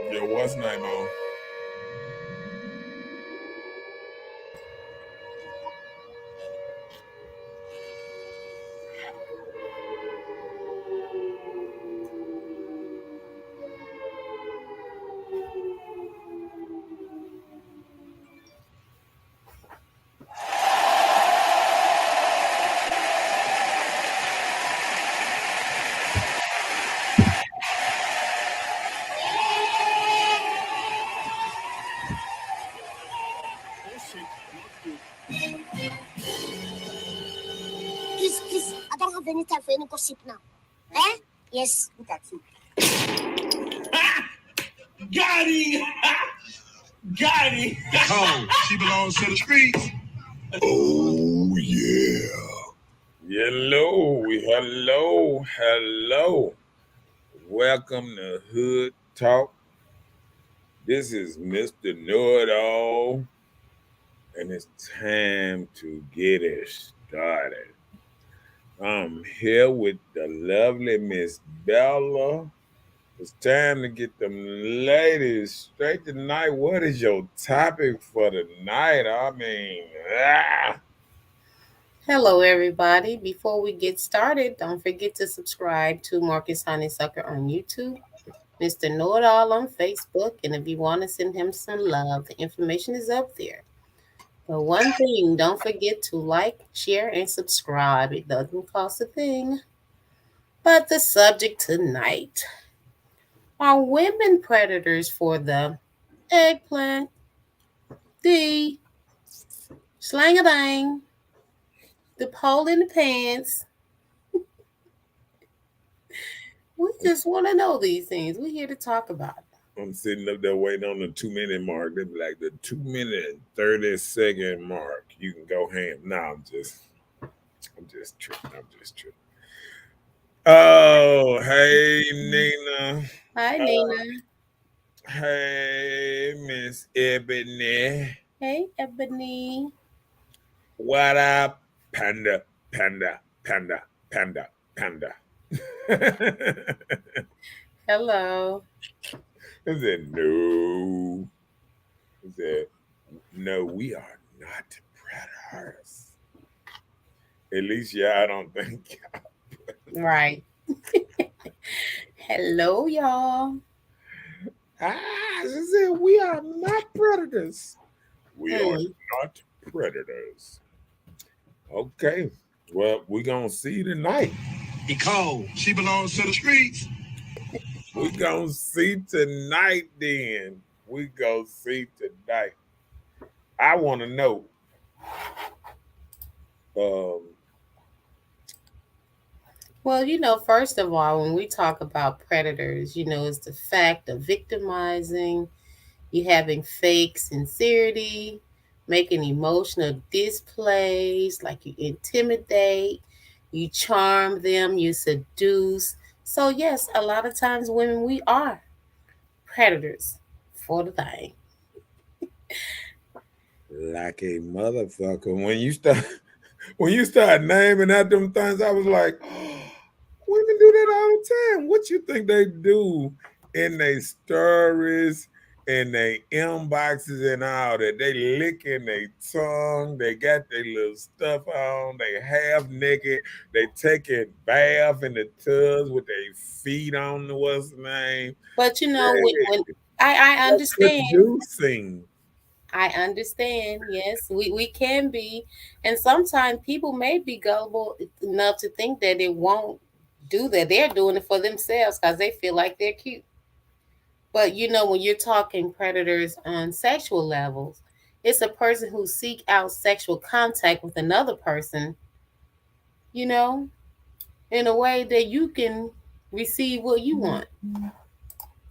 Yo, what's name on? Please, I don't have any time for any gossip now. Eh? Yes. Look at you. Got him! Got him! Cold. She belongs to the streets. Oh, yeah. Hello. Welcome to Hood Talk. This is Mr. Know It All, and it's time to get it started. I'm here with the lovely Miss Bella. It's time to get them ladies straight tonight. What is your topic for tonight? Hello, everybody. Before we get started, don't forget to subscribe to Marcus Honeysucker on YouTube, Mr. Know It All on Facebook, and if you want to send him some love, the information is up there. But one thing, don't forget to like, share, and subscribe. It doesn't cost a thing. But the subject tonight are women predators for the eggplant, the slang a bang, the pole in the pants. We just want to know these things. We're here to talk about it. I'm sitting up there waiting on the 2 minute mark. They'll be like the 2 minute and 30 second mark. You can go ham. Nah, I'm just tripping. Oh, hey Nina. Hi, Nina. Hey Miss Ebony. Hey, Ebony. What up, panda? Hello. I said no. I said no. We are not predators. At least, I don't think. Right. Hello, y'all. She said we are not predators. We are Hmm. not predators. Okay. Well, we're gonna see tonight. He cold. She belongs to the streets. We're gonna see tonight then. We gonna see tonight. I wanna know. Um Well, first of all, when we talk about predators, it's the fact of victimizing, you having fake sincerity, making emotional displays, like you intimidate, you charm them, you seduce. So, yes, a lot of times women, we are predators for the thing. like a motherfucker. When you start naming out them things, I was like, women do that all the time. What you think they do in their stories, in their inboxes and all that? They licking their tongue, they got their little stuff on, they half naked, they taking bath in the tubs with their feet on the what's the name. But when Hey, I understand, seducing. I understand. Yes, we can be, and sometimes people may be gullible enough to think that it won't do that. They're doing it for themselves because they feel like they're cute. But when you're talking predators on sexual levels, it's a person who seek out sexual contact with another person, you know, in a way that you can receive what you want,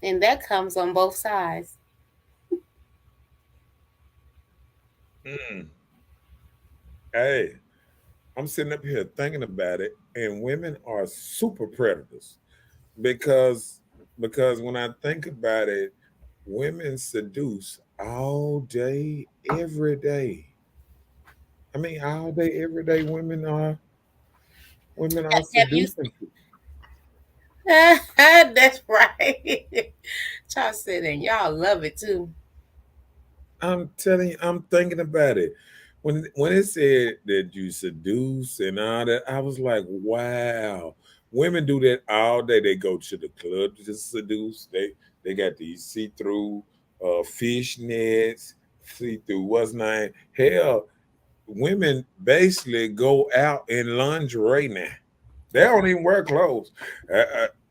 and that comes on both sides. Mm. Hey, I'm sitting up here thinking about it, and women are super predators because when I think about it, women seduce all day, every day. I mean, all day, every day, women are Have you seducing people. That's right. Y'all said and y'all love it too. I'm telling you, I'm thinking about it. When it said that you seduce and all that, I was like, wow. Women do that all day. They go to the club to seduce. They got these see-through fishnets, see-through what's name. Hell, women basically go out in lingerie now. They don't even wear clothes.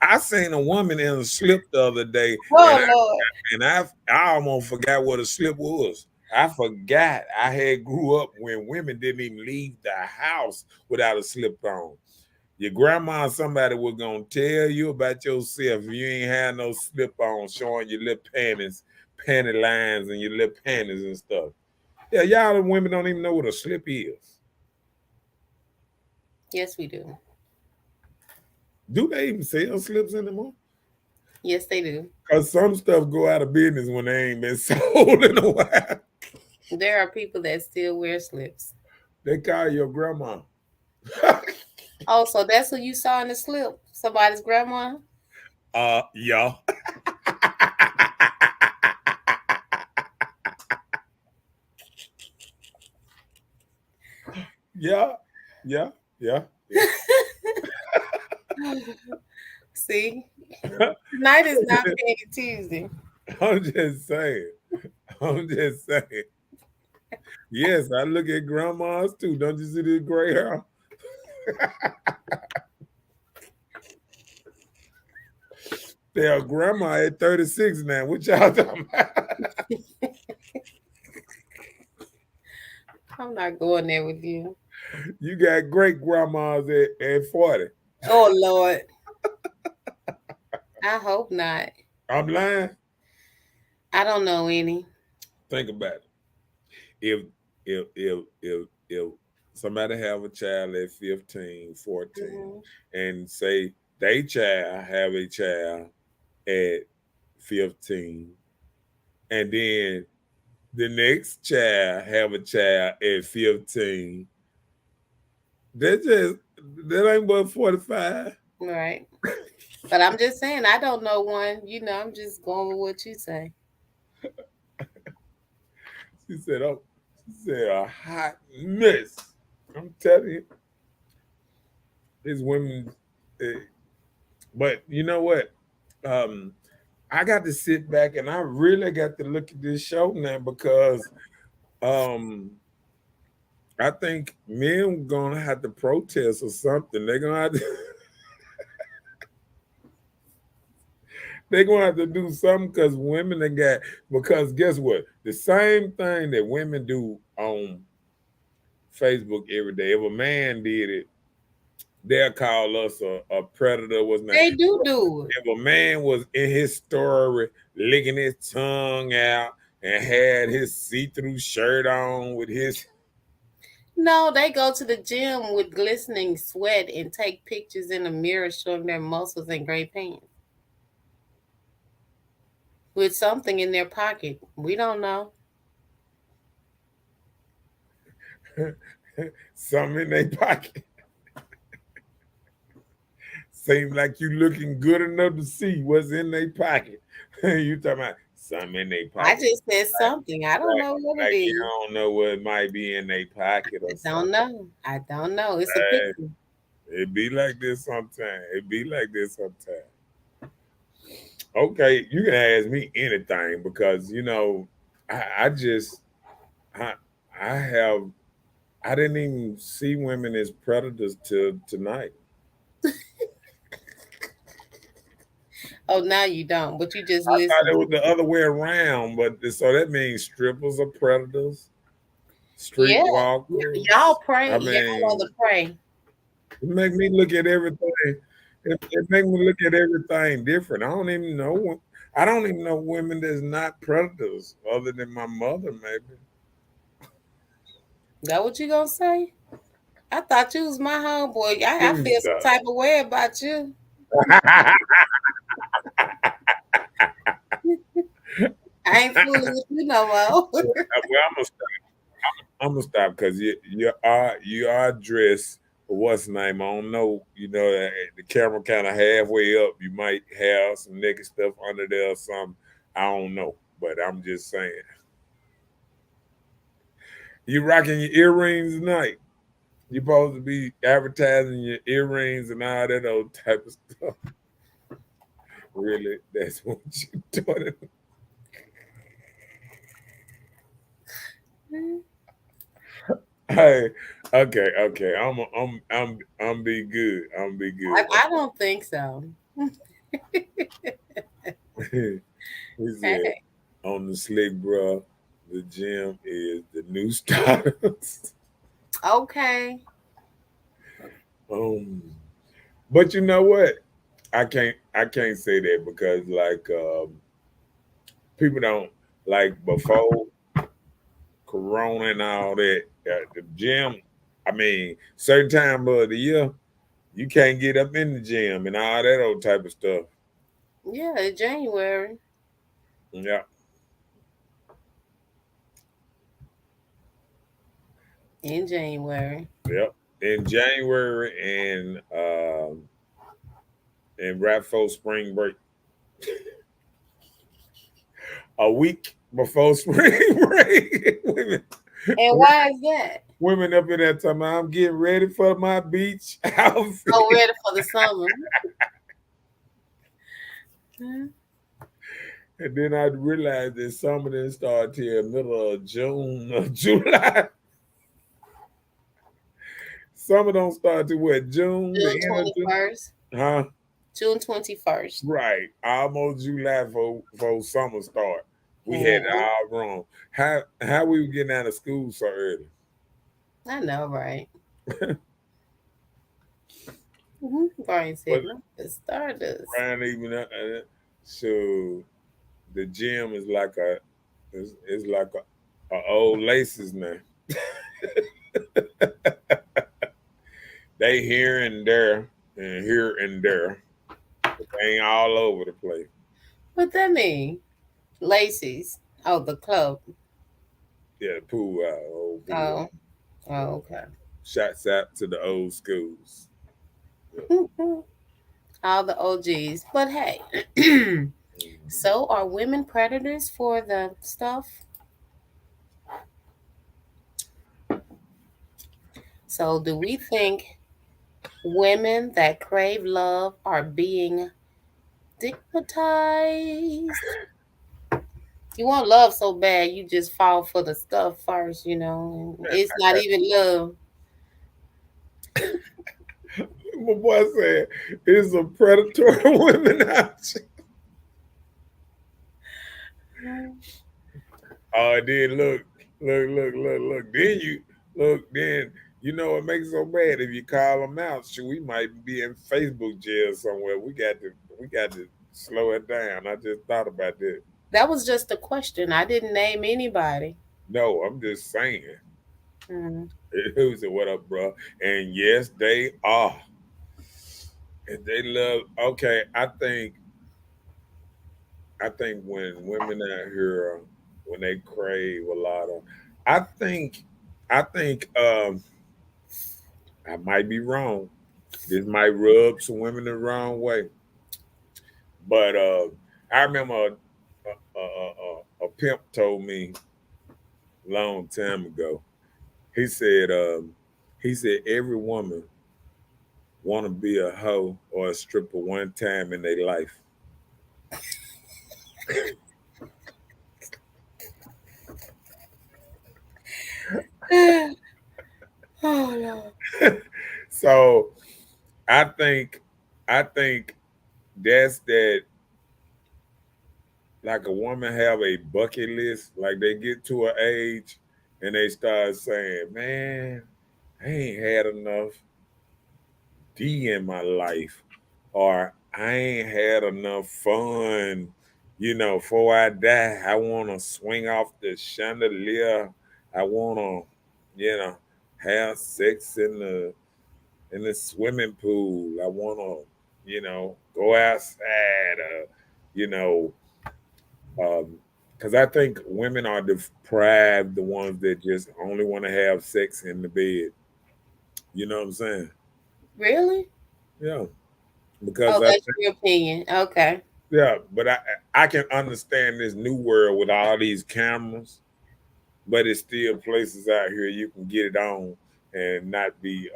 I seen a woman in a slip the other day, and Oh Lord. I almost forgot what a slip was. I forgot I had grew up when women didn't even leave the house without a slip on. Your grandma or somebody was gonna tell you about yourself if you ain't had no slip on, showing your little panties, panty lines, and your little panties and stuff. Yeah, y'all women don't even know what a slip is. Yes, we do. Do they even sell slips anymore? Yes, they do. Cause some stuff go out of business when they ain't been sold in a while. There are people that still wear slips. They call your grandma. Oh, so that's who you saw in the slip? Somebody's grandma? Yeah. Yeah. Yeah. Yeah. See, Yeah. tonight is not Petty Tuesday. I'm just saying. I'm just saying. Yes, I look at grandmas too. Don't you see this gray hair? Their grandma at 36 now. What y'all talking about? I'm not going there with you. You got great grandmas at 40. Oh Lord. I hope not. I'm lying. I don't know any. Think about it. If somebody have a child at 15, 14, Mhm. and say they child have a child at 15, and then the next child have a child at 15, that ain't but 45. Right. But I'm just saying, I don't know one. I'm just going with what you say. She said, oh, she said a hot mess. I'm telling you, these women, eh, but you know what? Um, I got to sit back and I really got to look at this show now because um I think men gonna have to protest or something. They're gonna have to they're gonna have to do something because women they got because guess what? The same thing that women do on Facebook every day. If a man did it, they'll call us a predator. What's not? They do it. If a man was in his story licking his tongue out and had his see-through shirt on with his No, they go to the gym with glistening sweat and take pictures in the mirror showing their muscles and great pants with something in their pocket. We don't know. something in their pocket. Seems like you looking good enough to see what's in their pocket. You talking about something in their I pocket. just said something. I don't know what it Like you is. don't know what might be in their pocket I or don't something. know. I don't know. It's a Hey, picture. it be like this sometimes. It be like this sometimes. Okay, you can ask me anything because I just I I have I didn't even see women as predators till tonight. Oh, now you don't, but you just I thought it listen. was the other way around, but so that means strippers are predators, Yeah, y'all streetwalkers. pray. I Y'all are mean, the prey. it make me look at everything. It make me look at everything different. I don't even know. I don't even know women that's not predators, other than my mother, maybe. That what you gonna say? I thought you was my homeboy. I Please feel some stop. type of way about you. I ain't fooling with you no more. Well, I'm gonna stop because you are dressed. What's the name? I don't know. The camera kind of halfway up. You might have some naked stuff under there or something. I don't know, but I'm just saying. You rocking your earrings tonight. You supposed to be advertising your earrings and all that old type of stuff. Really, that's what you doing. Hey, okay. I'm be good. I'm be good. I don't think so. He said Hey, on the slick, bro. The gym is the new stars. okay. um, but you know what? I can't say that because like people don't like before Corona and all that. The gym. I mean, certain time of the year you can't get up in the gym and all that old type of stuff. Yeah, January. Yeah, In January. yep. In January and right before spring break, a week before spring break, And why is that? women up in that time. I'm getting ready for my beach outfit, Oh, ready for the summer. Hmm. and then I realized that some of them start till middle of June or July. Some of them start to what June, the June end of June, 21st. huh? June 21st. Right, almost July for summer start. We had it Mhm. all wrong. How we were getting out of school so early? I know, right? Mm-hmm. Brian said, But "Look, the Stardust." Brian even so the gym is like it's like a old laces now. They here and there and here and there. But they ain't all over the place. What that mean? Lacey's. Oh, the club. Yeah, pool out, old pool Oh, out. oh, okay. Shots out to the old schools. Yeah. All the OGs. But hey, Mhm. so are women predators for the stuff? So do we think women that crave love are being stigmatized? You want love so bad, you just fall for the stuff first, you know. And it's not even love. My boy said it's a predatory women out. Oh, then look. Then you know what makes it so bad if you call them out. Shoot, we might be in Facebook jail somewhere. We got to slow it down. I just thought about that. That was just a question. I didn't name anybody. No, I'm just saying. Mm. Who said what up, bro? And yes, they are. And they love. Okay, I think when women out here when they crave a lot of, I think I think I might be wrong. This might rub some women the wrong way, but I remember a pimp told me a long time ago. He said every woman want to be a hoe or a stripper one time in their life. Oh Lord. So I think I think that's that, like a woman have a bucket list, like they get to an age and they start saying, man, I ain't had enough D in my life, or I ain't had enough fun. Before I die, I want to swing off the chandelier. I want to, have sex in the swimming pool. I want to, go outside. You know, because I think women are deprived, the ones that just only want to have sex in the bed. You know what I'm saying? Really? Yeah, because Oh, I that's think your opinion. Okay. Yeah, but I can understand this new world with all these cameras, but it's still places out here you can get it on and not be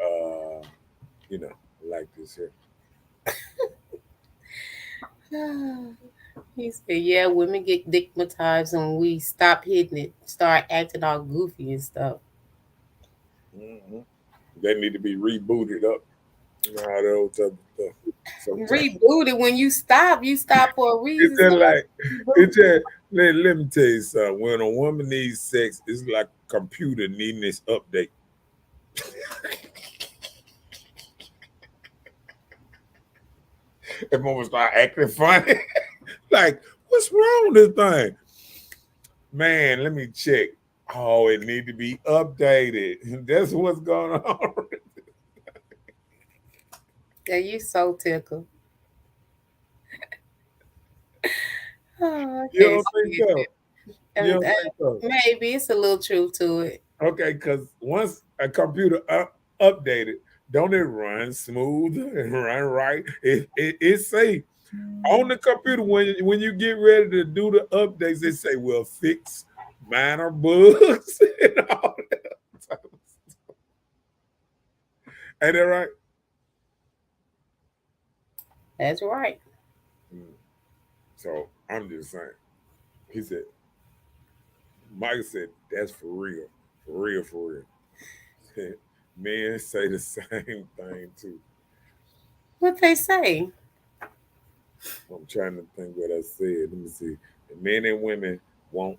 you know, like this here. He said, yeah, women get stigmatized when we stop hitting it, start acting all goofy and stuff. Hmm. They need to be rebooted up. You know how that old type of stuff. Sometimes Reboot it when you stop for a it's reason. just So like reboot. it's just let me tell you something. When a woman needs sex, it's like a computer needing its update. If woman start acting funny, like what's wrong with this thing? Man, let me check. Oh, it need to be updated. That's what's going on. Yeah, you so tickled. Oh, I You can't don't think stand so? it. You And don't think so? maybe it's a little truth to it. Okay, because once a computer updated, don't it run smooth and run right? It say on the computer when you get ready to do the updates, they say, "Well, fix minor bugs and all that." Type of stuff. Ain't that right? That's right. Mm. So I'm just saying. He said, Mike said, "That's for real, for real, for real." Men say the same thing too. What they say? I'm trying to think what I said. Let me see. The men and women want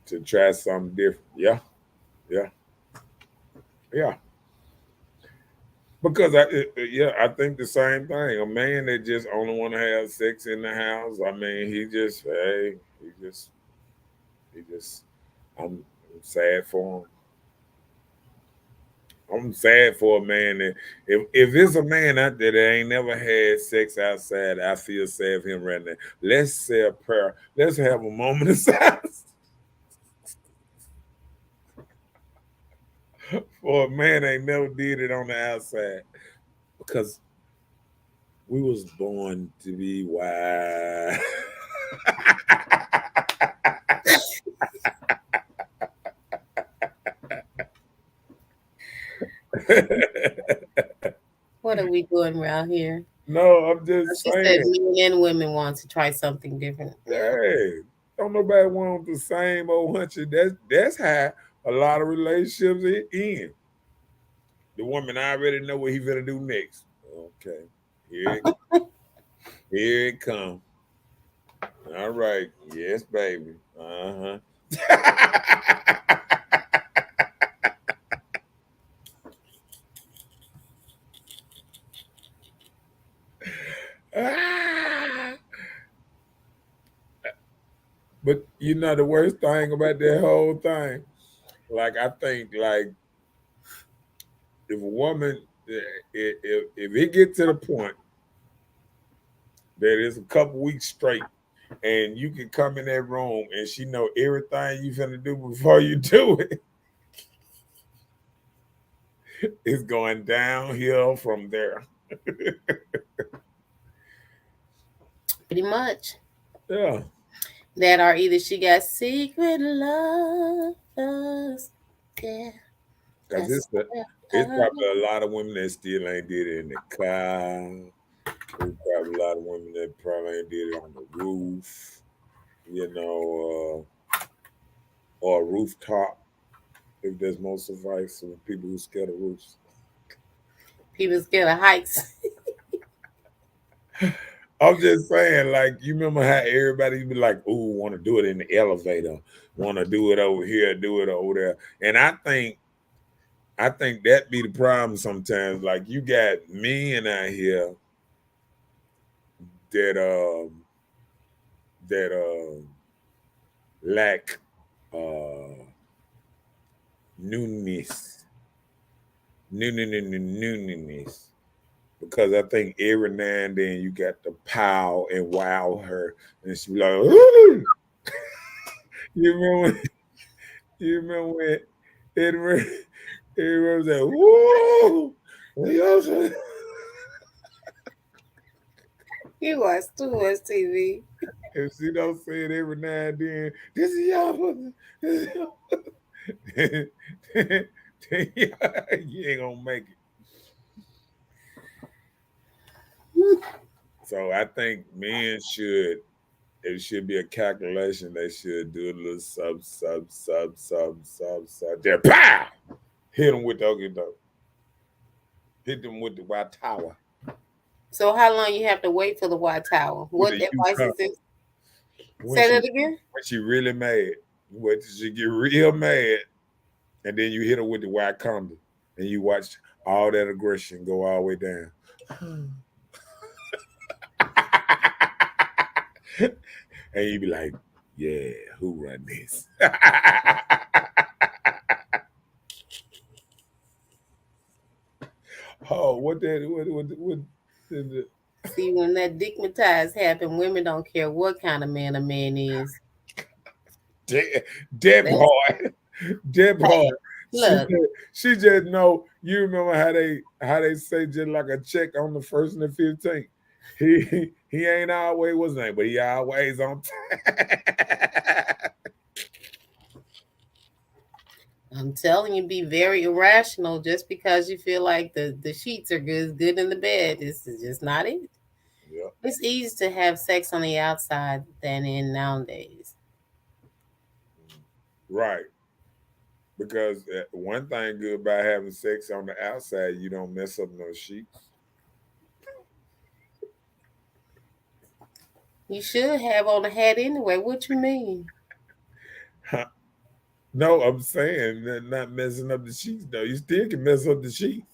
to try something different. Yeah, yeah, yeah. Because yeah, I think the same thing. A man that just only want to have sex in the house. I mean, he just. I'm sad for him. I'm sad for a man that if it's a man out there that ain't never had sex outside, I feel sad for him right now. Let's say a prayer. Let's have a moment of silence for a man that ain't never did it on the outside. Because we was born to be wild. What are we doing around here? No, I'm just She said saying. men and women want to try something different. Yeah. Hey, don't nobody want the same old huncher. That's how a lot of relationships end. The woman already know what he gonna do next. Okay, here it, here it come. All right, yes, baby. Uh huh. But you know the worst thing about that whole thing, like I think, like if a woman, if it get to the point that it's a couple weeks straight and you can come in that room and she know everything you finna do before you do it. It's going downhill from there. Pretty much. Yeah, That or either she got secret lovers. Yeah, because that's it's probably a lot of women that still ain't did it in the car. There's probably a lot of women that probably ain't did it on the roof, you know, or a rooftop. If there's more suffice for people who scared of roofs. people scared of heights. I'm just saying, like, you remember how everybody be like, "Ooh, want to do it in the elevator, want to do it over here, do it over there," and I think that be the problem sometimes. Like, you got men out here that that lack uh newness, newness, because I think every now and then you got to pow and wow her, and she be like, "Ooh." You remember when, you remember when Edward Edward was like, "Whoa." You watch too much TV. If she don't say it every now and then, this is y'all pussy. This is y'all pussy. Then you ain't gonna make it. So I think men should, it should be a calculation. They should do a little sub. There, pow! Hit them with the okey doke. Hit them with the white tower. So how long you have to wait for the white towel? What the advice is this? When Say she, that again. when she really mad, when she get real mad, and then you hit her with the white condom, and you watch all that aggression go all the way down. And you be like, yeah, who run this? Oh, what the See, when that digmatized happen, women don't care what kind of man a man is. dead That's boy. Dead boy. Look, She just know. You remember how they say just like a check on the 1st and the 15th. He ain't always what's his name, but he always on time. I'm telling you, be very irrational just because you feel like the sheets are good in the bed. This is just not it. Yeah, It's easy to have sex on the outside than in nowadays. right. Because one thing good about having sex on the outside, you don't mess up no sheets. You should have on a hat anyway. What you mean? No, I'm saying that not messing up the sheets though. You still can mess up the sheets.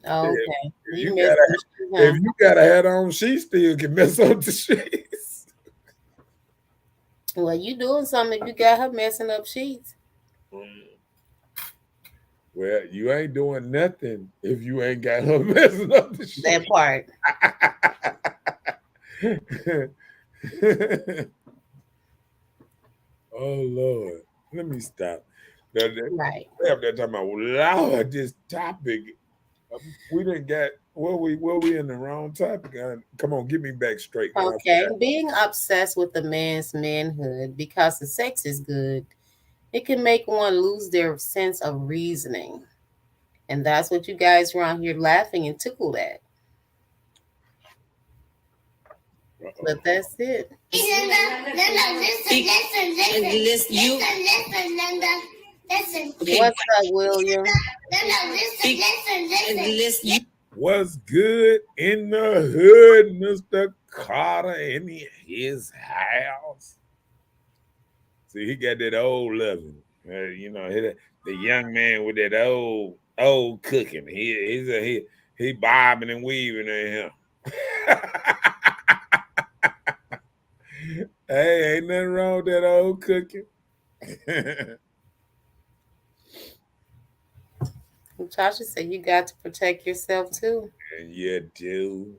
Oh, If okay. you You got missed a the shoe, if huh? you got a hat on, she still can mess up the sheets. Well, you doing something if you got her messing up sheets. Well, you ain't doing nothing if you ain't got her messing up the That sheets. part. Oh Lord, let me stop. That Right. they're talking about Lord, this topic. We didn't get we in the wrong topic. Come on, get me back straight. Okay. Being obsessed with a man's manhood because the sex is good, it can make one lose their sense of reasoning. And that's what you guys around here laughing and tickled at. But that's it. Listen. What's up, William? Listen. What's good in the hood, Mr. Carter in his house? See, he got that old loving. The young man with that old cooking. He bobbing and weaving in him. Hey, ain't nothing wrong with that old cooking. Tasha said you got to protect yourself too. And you do.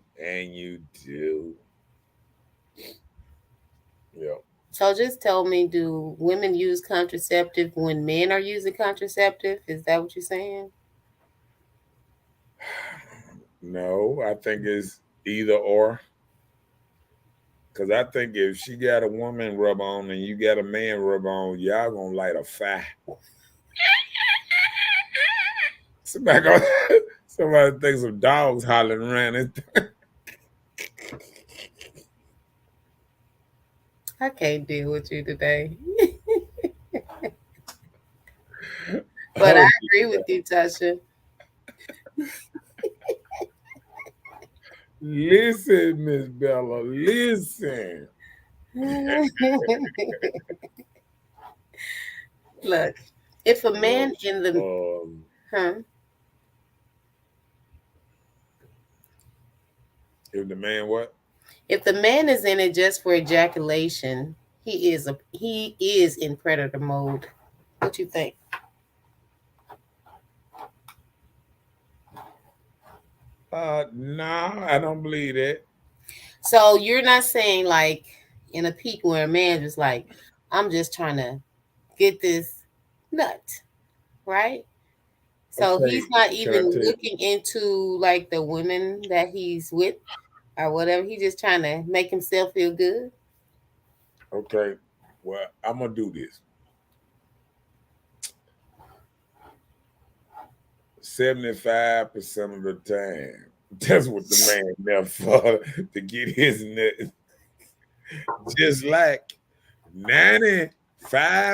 Yeah. So just tell me, do women use contraceptive when men are using contraceptive? Is that what you're saying? No, I think it's either or. Because I think if she got a woman rub on and you got a man rub on, y'all gonna light a fire. Somebody thinks of dogs hollering around it. I can't deal with you today. But I agree with you, Tasha. Listen, Miss Bella, listen. Look, if a man in the If the man what? If the man is in it just for ejaculation, he is in predator mode. What you think? No, I don't believe that. So you're not saying like in a peak where a man just like, I'm just trying to get this nut, right? So Okay, he's not can I even tell you? looking into like the women that he's with. or whatever. He just trying to make himself feel good. Okay. Well, I'm gonna do this. 75% of the time. That's what the man there for to get his nut. Just like 95%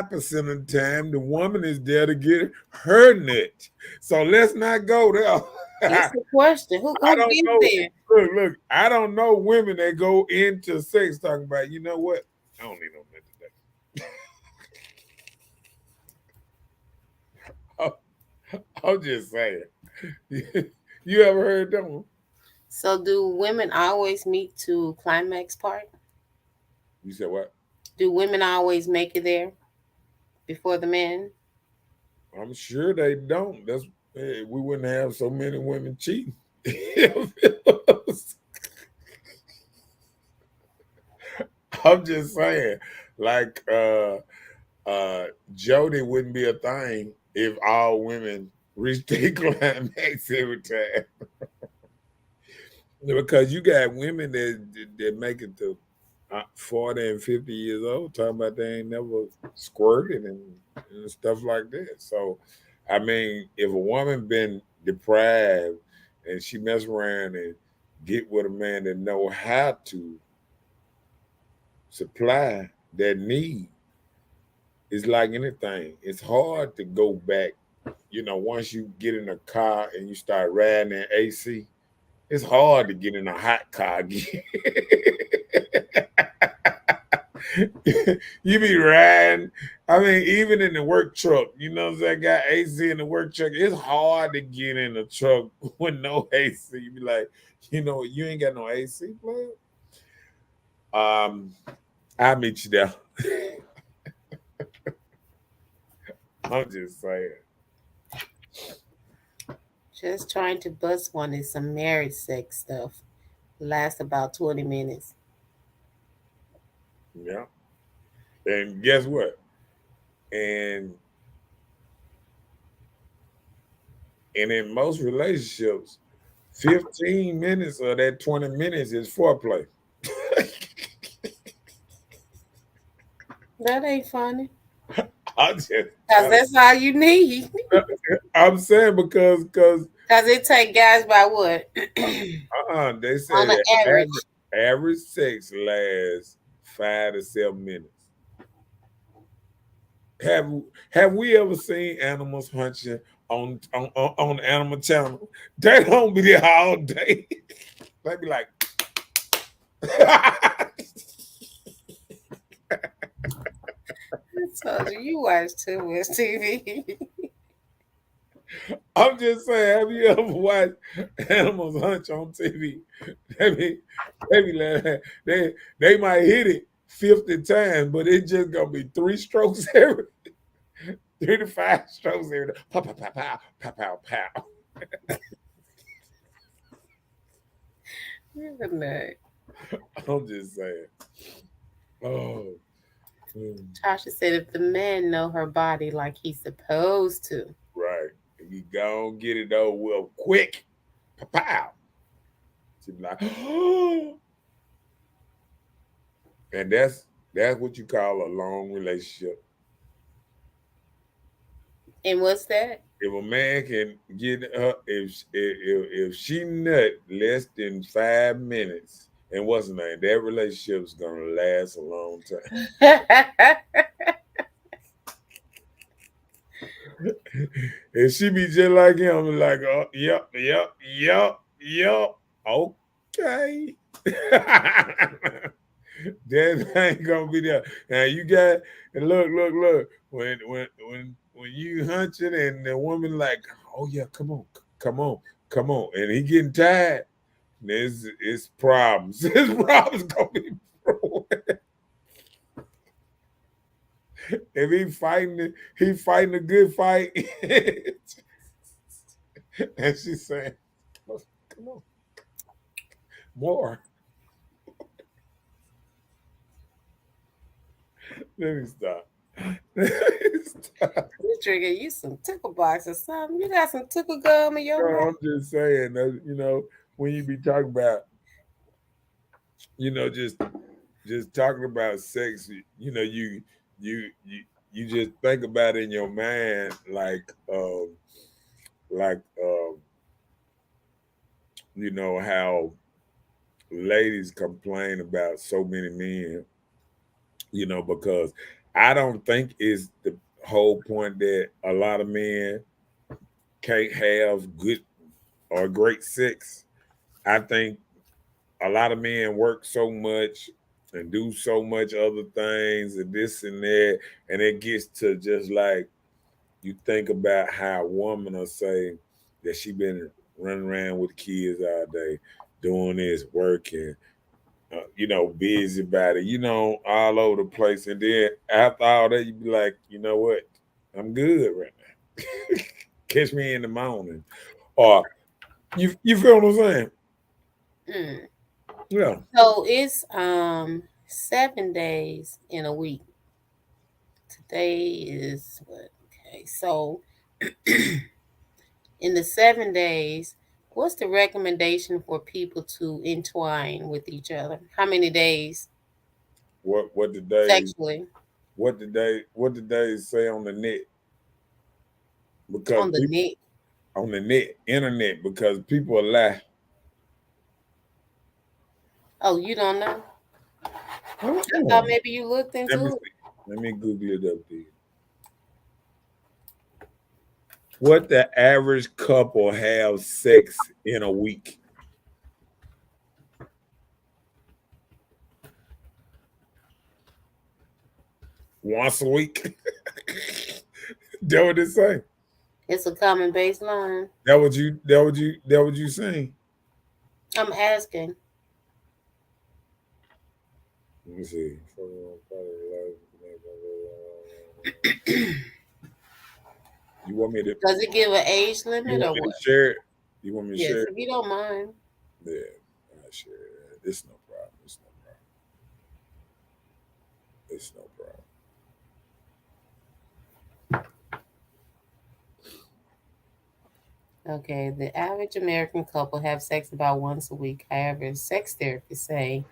of the time, the woman is there to get her nut. So let's not go there. It's a question. Who I don't gets know. there? Look, I don't know women that go into sex talking about, you know what? I don't need no nut today. I'm just saying. You ever heard that one? So do women always meet to climax part? You said what? Do women always make it there before the men? I'm sure they don't. That's we wouldn't have so many women cheating. I'm just saying, like Jody wouldn't be a thing if all women reached their climax every time. Because you got women that make it to 40 and 50 years old talking about they ain't never squirted and stuff like that. So, I mean, if a woman been deprived and she mess around and get with a man that know how to supply that need, it's like anything. It's hard to go back. You know, once you get in a car and you start riding in AC, it's hard to get in a hot car again. You be riding. I mean, even in the work truck, you know, that got AC in the work truck. It's hard to get in a truck with no AC. You be like, you know, you ain't got no AC, player. I'll meet you there. I'm just saying. Just trying to bust one is some married sex stuff. Lasts about 20 minutes. Yeah. And guess what? And in most relationships, 15 minutes of that 20 minutes is foreplay. That ain't funny. Because That's all you need. I'm saying because Because it take guys by what? they say On the that average. average sex lasts 5 to 7 minutes. Have we ever seen animals hunching on the Animal Channel? They don't be there all day. They be like, I told you watch too much TV. I'm just saying, have you ever watched animals hunch on TV? They might hit it 50 times, but it's just gonna be 3 strokes every 3 to 5 strokes every day. Pow, pow, pow, pow, pow, pow, pow. You're a nut. I'm just saying. Oh. Tasha said if the man know her body like he's supposed to. Right. If you go and get it over well quick, pow. She be like, oh. And that's what you call a long relationship. And what's that? If a man can get her, if she nut less than 5 minutes, and what's her name, that relationship is gonna last a long time. And she be just like him, like, oh, yep, okay. That ain't gonna be there. Now you got and look. When you hunching and the woman like, oh yeah, come on, and he getting tired, there's it's problems. His problems gonna be brewing. If he fighting a good fight. And she's saying, come on, more. Let me stop. You drinking you some tickle box or something. You got some tickle gum in your No, mouth. I'm just saying that, you know, when you be talking about just talking about sex, you just think about in your mind like how ladies complain about so many men, because I don't think it's the whole point that a lot of men can't have good or great sex. I think a lot of men work so much and do so much other things and this and that, and it gets to just like you think about how a woman will say that she been running around with kids all day, doing this, working, busy about it, all over the place. And then after all that, you be like, you know what? I'm good right now. Catch me in the morning. Or you feel what I'm saying? Mm. Yeah. So it's 7 days in a week. Today is what? Okay, so in the 7 days, what's the recommendation for people to entwine with each other? How many days What did they sexually what did they say on the net? Because on the people net? on the net, internet, because people lie. Oh, you don't know? I thought Oh, maybe you looked let me into it. see. Let me Google it up there. What the average couple have sex in a week? Once a week? That what it say? It's a common baseline. That what you saying? I'm asking. Let me see. You want me to Does it give an age you limit want or me to what? share it? You want me to Yes, share it? if you don't mind. Yeah, I share it. It's no problem. It's no problem. It's no problem. Okay, the average American couple have sex about once a week. However, sex therapists say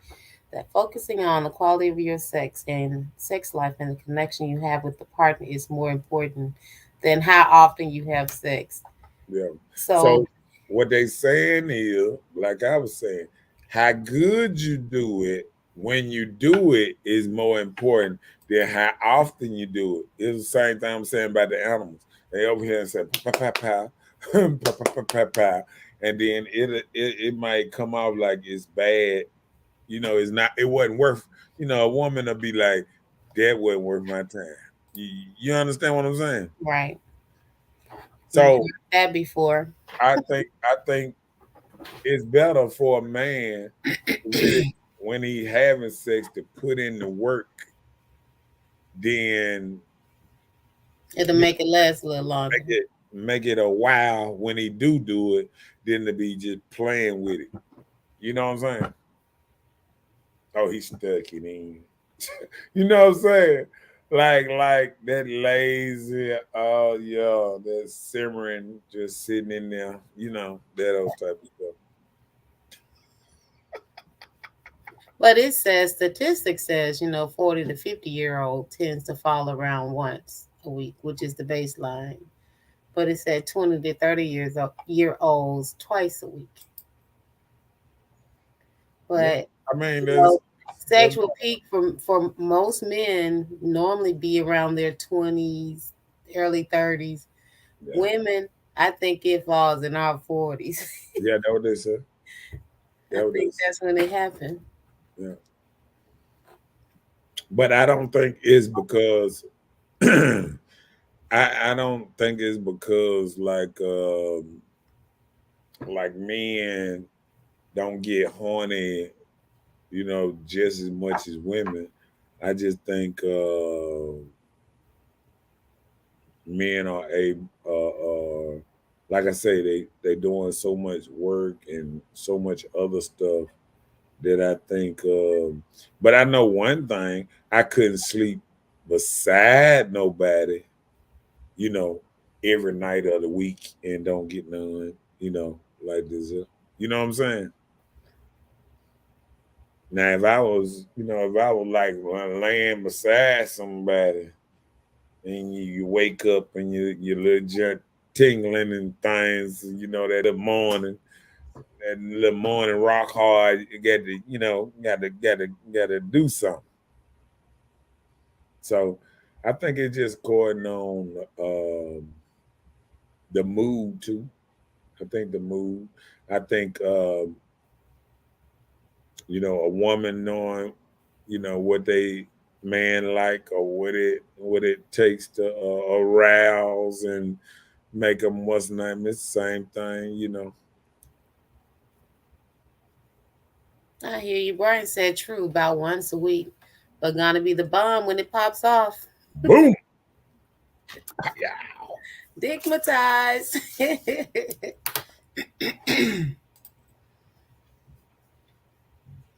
that focusing on the quality of your sex and sex life and the connection you have with the partner is more important than how often you have sex. Yeah. So, So what they saying is, like I was saying, how good you do it when you do it is more important than how often you do it. It's the same thing I'm saying about the animals. They over here and say pa pa pa pa pa pa pa pa pa, and then it might come off like it's bad. It's not. It wasn't worth. A woman will be like, that wasn't worth my time. You understand what I'm saying? right, you've So heard that before. I think it's better for a man when he having sex to put in the work than It'll you make it last a little make longer. it a while when he do it than to be just playing with it. You know what I'm saying? Oh, he's stuck it in. You know what I'm saying? Like that lazy, oh yeah, that simmering, just sitting in there. That old type of stuff. But it says, statistics says, 40 to 50-year-old tends to fall around once a week, which is the baseline. But it said 20 to 30 year olds twice a week. Yeah, But I mean you know, that's sexual peak for most men normally be around their 20s, early 30s. yeah, Women, I think it falls in our 40s. yeah. That what they said. I That what they think said. that's when it happened. Yeah. But I don't think it's because I don't think it's because like men don't get horny, just as much as women. I just think men are like I say, they doing so much work and so much other stuff that I think. But I know one thing: I couldn't sleep beside nobody, you know, every night of the week and don't get none, like this. You know what I'm saying? Now, if I was like laying beside somebody and you wake up and you little just tingling and things, that little morning rock hard, you got to, got to do something. So I think it's just according on the mood too. I think the mood. I think a woman knowing, what they man like or what it takes to arouse and make them what's name. It's the same thing. I hear you. Brian said true about once a week, but gonna be the bomb when it pops off. Boom. Yeah. Digmatized.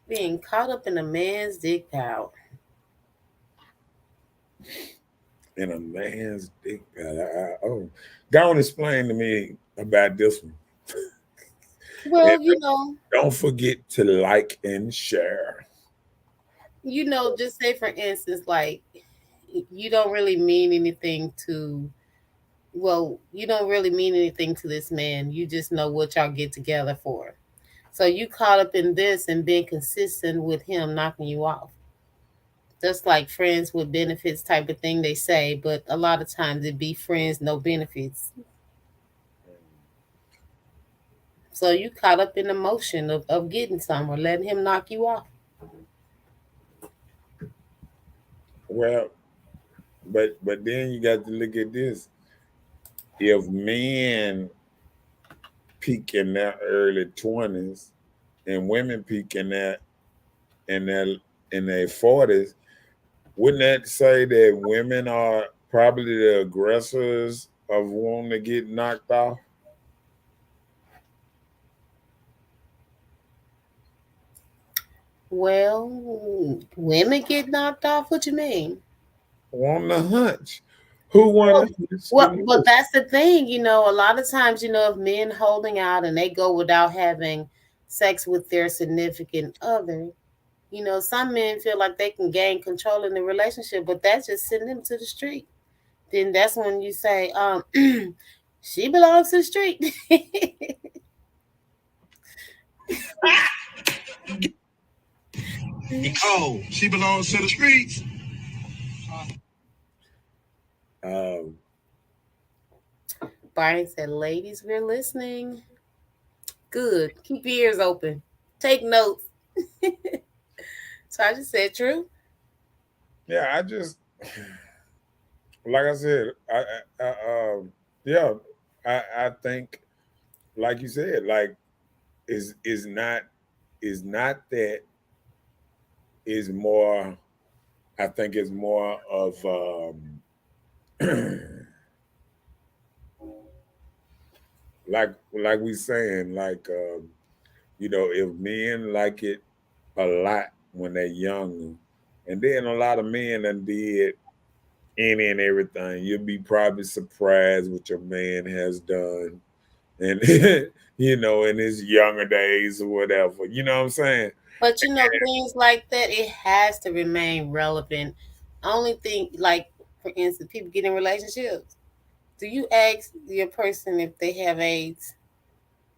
Being caught up in a man's dick out. In a man's dick. Go on, explain to me about this one. Well, And don't forget to like and share. just say for instance, like you don't really mean anything to you don't really mean anything to this man. You just know what y'all get together for. So you caught up in this and being consistent with him knocking you off. Just like friends with benefits type of thing they say, but a lot of times it be friends, no benefits. So you caught up in the motion of getting some or letting him knock you off. Well, but then you got to look at this. If men peak in their early 20s and women peak in their in their 40s, wouldn't that say that women are probably the aggressors of wanting to get knocked off? Well, women get knocked off. What you mean? On the hunch. Who won Well, the hunch the well, most? that's the thing. A lot of times, if men holding out and they go without having sex with their significant other, some men feel like they can gain control in the relationship, but that's just sending them to the street. Then that's when you say, she belongs to the street. Nicole, she belongs to the streets. Um, Brian said, ladies, we're listening. Good. Keep your ears open. Take notes. So I just said true. yeah, I just like I said, yeah, I think, like you said, like is not that is more. I think it's more of like we saying if men like it a lot when they're young, and then a lot of men done did any and everything, you'll be probably surprised what your man has done, and in his younger days or whatever. You know what I'm saying? But things like that, it has to remain relevant. Only thing, like, for instance, people get in relationships. Do you ask your person if they have AIDS?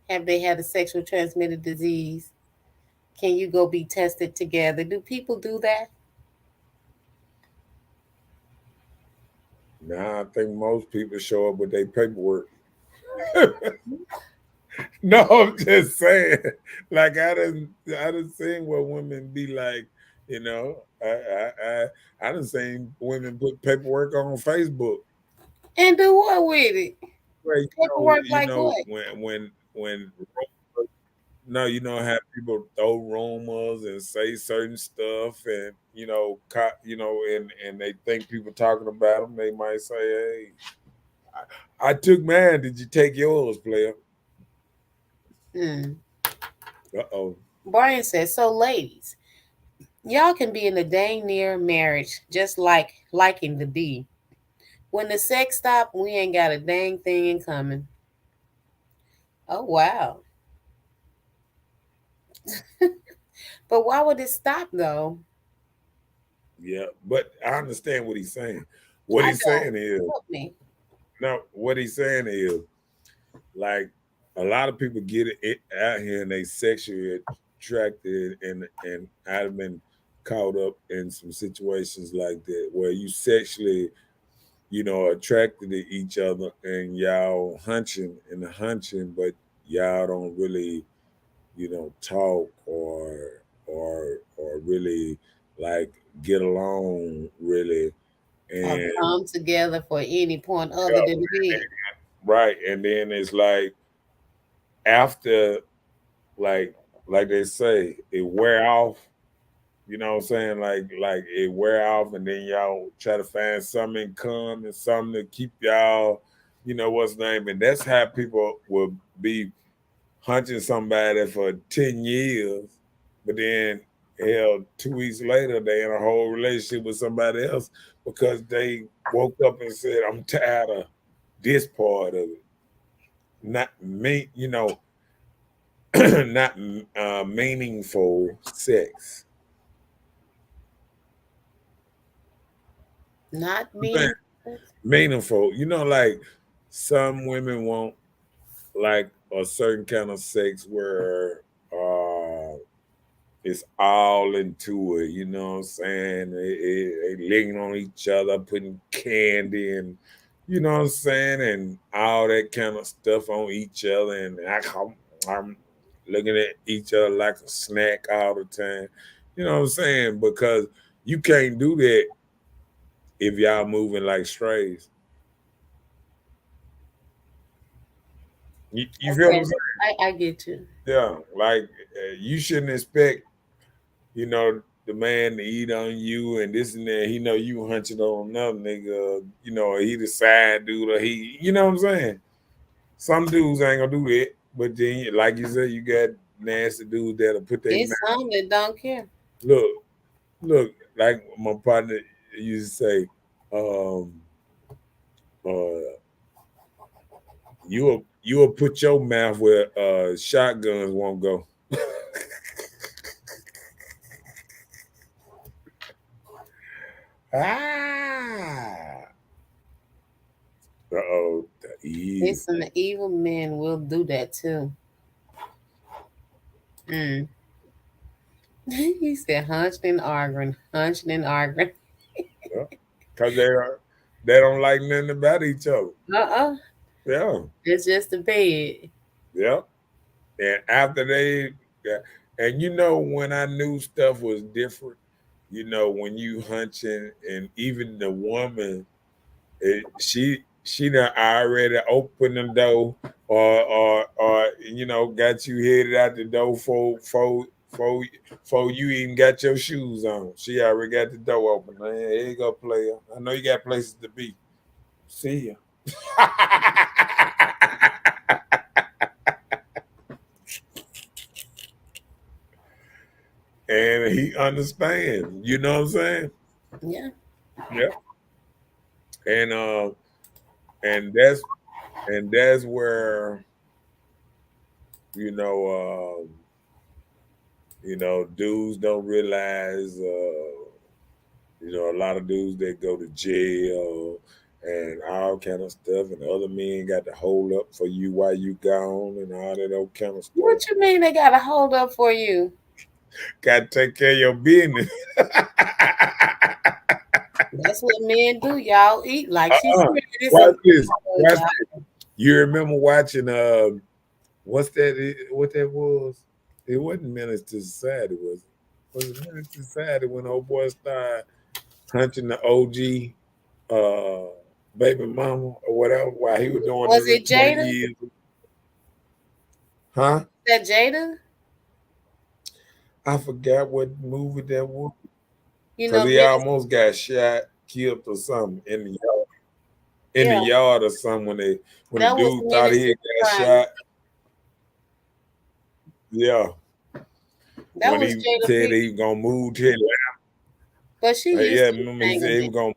Have they had a sexual transmitted disease? Can you go be tested together? Do people do that? Now I think most people show up with their paperwork. No, I'm just saying. Like I done seen what women be like. You know, I done seen women put paperwork on Facebook. And do what with it? Where Paperwork like what? when no, how people throw rumors and say certain stuff, and and they think people talking about them. They might say, "Hey, I took mine. Did you take yours, player?" Hmm. Uh-oh. Brian says, so ladies, y'all can be in a dang near marriage just like liking the D. When the sex stop, we ain't got a dang thing in common. Oh wow. But why would it stop though? Yeah, but I understand what he's saying. What I he's don't. saying is, Help me. no, what he's saying is, like, a lot of people get it out here and they sexually attracted, and I've been caught up in some situations like that where you sexually, attracted to each other and y'all hunching, but y'all don't really, talk or really like get along really. Or And come together for any point other than the bed. right, and then it's like after, like they say, it wear off. You know what I'm saying? Like it wear off, and then y'all try to find something in common and something to keep y'all, what's the name, and that's how people will be hunting somebody for 10 years, but then hell, 2 weeks later they in a whole relationship with somebody else because they woke up and said, "I'm tired of this part of it." Not me, not meaningful sex. Not I'm saying being meaningful, like some women want like a certain kind of sex where it's all into it, you know what I'm saying? They licking on each other, putting candy and, you know what I'm saying, and all that kind of stuff on each other, and I'm looking at each other like a snack all the time. You know what I'm saying? Because you can't do that if y'all moving like strays. You feel what I'm okay. saying? I get you. Yeah, like you shouldn't expect, the man to eat on you and this and that. He know you hunching on another nigga, he the side dude or he, you know what I'm saying? Some dudes ain't gonna do that, but then, like you said, you got nasty dudes that'll put their mouth. It's some that don't care. Look, look, like my partner used to say, um, uh, you'll put your mouth where shotguns won't go. Ah, uh-oh, the evil. It's some evil men will do that too. Mm. He said hunching and arguing. Yeah. Cause they don't like nothing about each other. Uh-uh. Yeah, It's just a bed. yeah. And after yeah, and when I knew stuff was different, when you hunching and even the woman, she done already opened the door or got you headed out the door for you even got your shoes on. She already got the door open. Man, here you go, player. I know you got places to be. See ya. And he understands. You know what I'm saying? Yeah. Yeah. And and that's where you know dudes don't realize a lot of dudes that go to jail and all kind of stuff, and other men got to hold up for you while you gone and all that old kind of stuff. What you mean they got to hold up for you? Got to take care of your business. That's what men do. Y'all eat like she uh-uh. said. It's a Watch this. man's Watch job. this. You remember watching what's that? What that was? It wasn't Menace to Society, was it? Was it Menace to Society when old boy started hunting the OG baby mama or whatever while he was doing Was the it 20 Jada? years? Huh? That Jada? I forgot what movie that was. You Because know, he Menace. almost got shot, killed or something in the Yeah, yard or something when the that was dude thought Menace he to had got Society. shot. Yeah. That When was he Jada said Pick, he was gonna move to Atlanta. but she used Yeah, to be remember he said banging he it. was gonna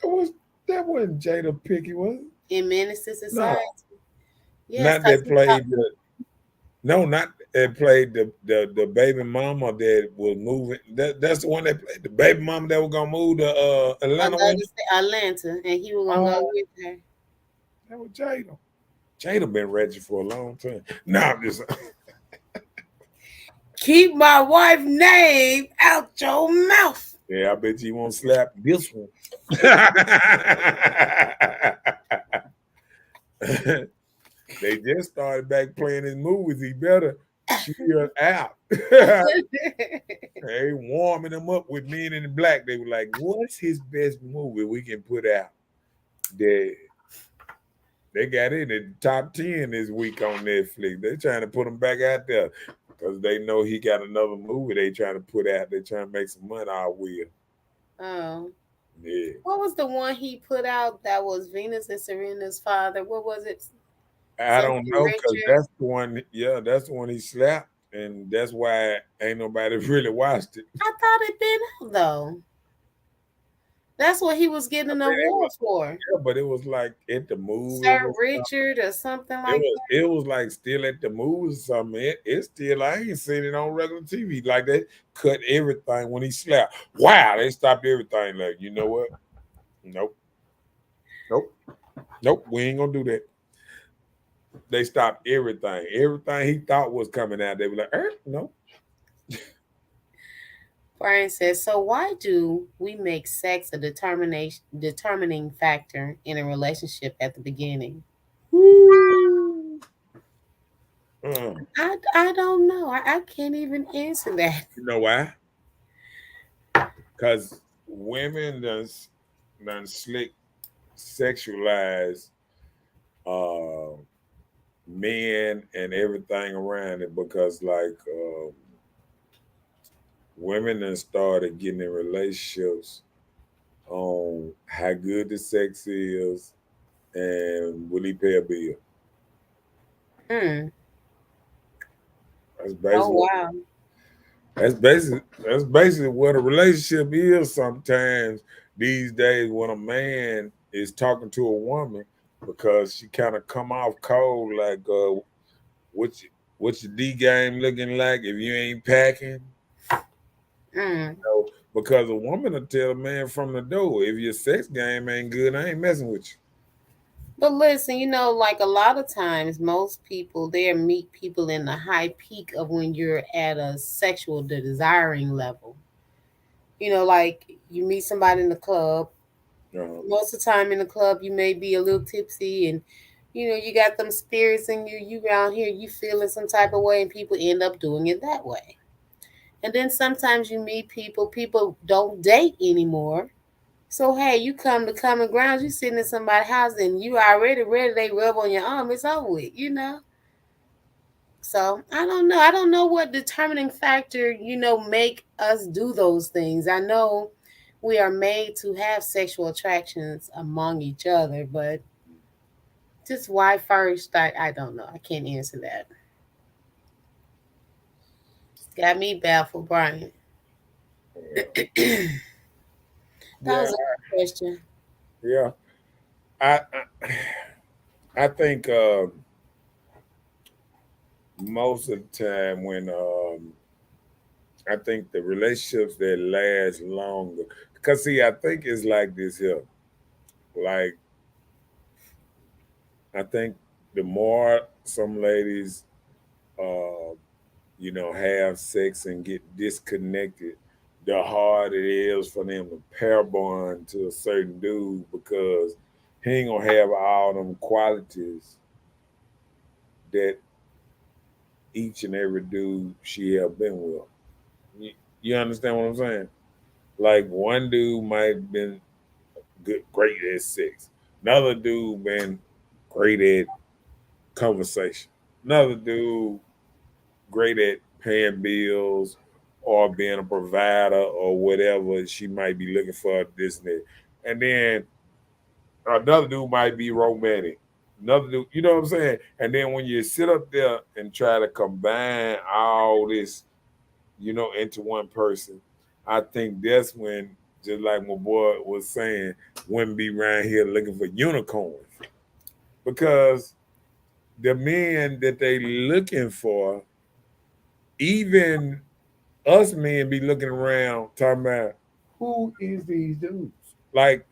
move. That wasn't Jada Pickett, was it? In Menace to No. Society. Yes, Not because that he thought played the no, not that played the baby mama that was moving. That's the one that played the baby mama that was gonna move to Atlanta. Atlanta, and he was gonna go with her. That was Jada. Jada been registered for a long time. Nah, I'm just keep my wife's name out your mouth. Yeah, I bet you won't slap this one. They just started back playing his movies. He better chill out. They warming him up with Men in Black. They were like, "What's his best movie we can put out?" They got in the top 10 this week on Netflix. They're trying to put him back out there because they know he got another movie they trying to put out. They're trying to make some money out with. Oh. Yeah. What was the one he put out that was Venus and Serena's father? What was it? I don't know, because that's the one. Yeah, that's the one he slapped, and that's why ain't nobody really watched it. I thought it been out though. That's what he was getting an award for. Yeah, but it was like at the movie. Sir Richard or something like that. It was like still at the movies or something. It's still, I ain't seen it on regular TV. Like they cut everything when he slapped. Wow, they stopped everything. Like, you know what? Nope. We ain't gonna do that. They stopped everything. Everything he thought was coming out, they were like, no. Brian says, so why do we make sex a determining factor in a relationship at the beginning? I don't know. I can't even answer that. You know why? Because women done slick sexualize men and everything around it, because like women done started getting in relationships on how good the sex is and will he pay a bill. That's basically, oh wow. That's basically what a relationship is sometimes these days, when a man is talking to a woman, because she kind of come off cold, like what's your D game looking like if you ain't packing? You know, because a woman will tell a man from the door, if your sex game ain't good, I ain't messing with you. But listen, like a lot of times, most people there meet people in the high peak of when you're at a sexual desiring level. Like you meet somebody in the club. Most of the time in the club, you may be a little tipsy, and you got them spirits in you. You around here, you feeling some type of way, and people end up doing it that way. And then sometimes you meet people don't date anymore. So, hey, you come to common grounds, you sitting in somebody's house and you already ready, they rub on your arm, it's over with, So, I don't know. I don't know what determining factor, make us do those things. I know we are made to have sexual attractions among each other, but just why first, I don't know. I can't answer that. Got me baffled, Brian. That was a good question. Yeah, I think most of the time when I think the relationships that last longer, because see, I think it's like this here. Like, I think the more some ladies have sex and get disconnected, the harder it is for them to pair bond to a certain dude, because he ain't gonna have all them qualities that each and every dude she have been with. You understand what I'm saying? Like, one dude might have been great at sex. Another dude been great at conversation. Another dude great at paying bills or being a provider or whatever she might be looking for, this and that. And then another dude might be romantic. Another dude, you know what I'm saying? And then when you sit up there and try to combine all this, into one person, I think that's when, just like my boy was saying, women be around here looking for unicorns. Because the men that they looking for even us men be looking around talking about who is these dudes? Like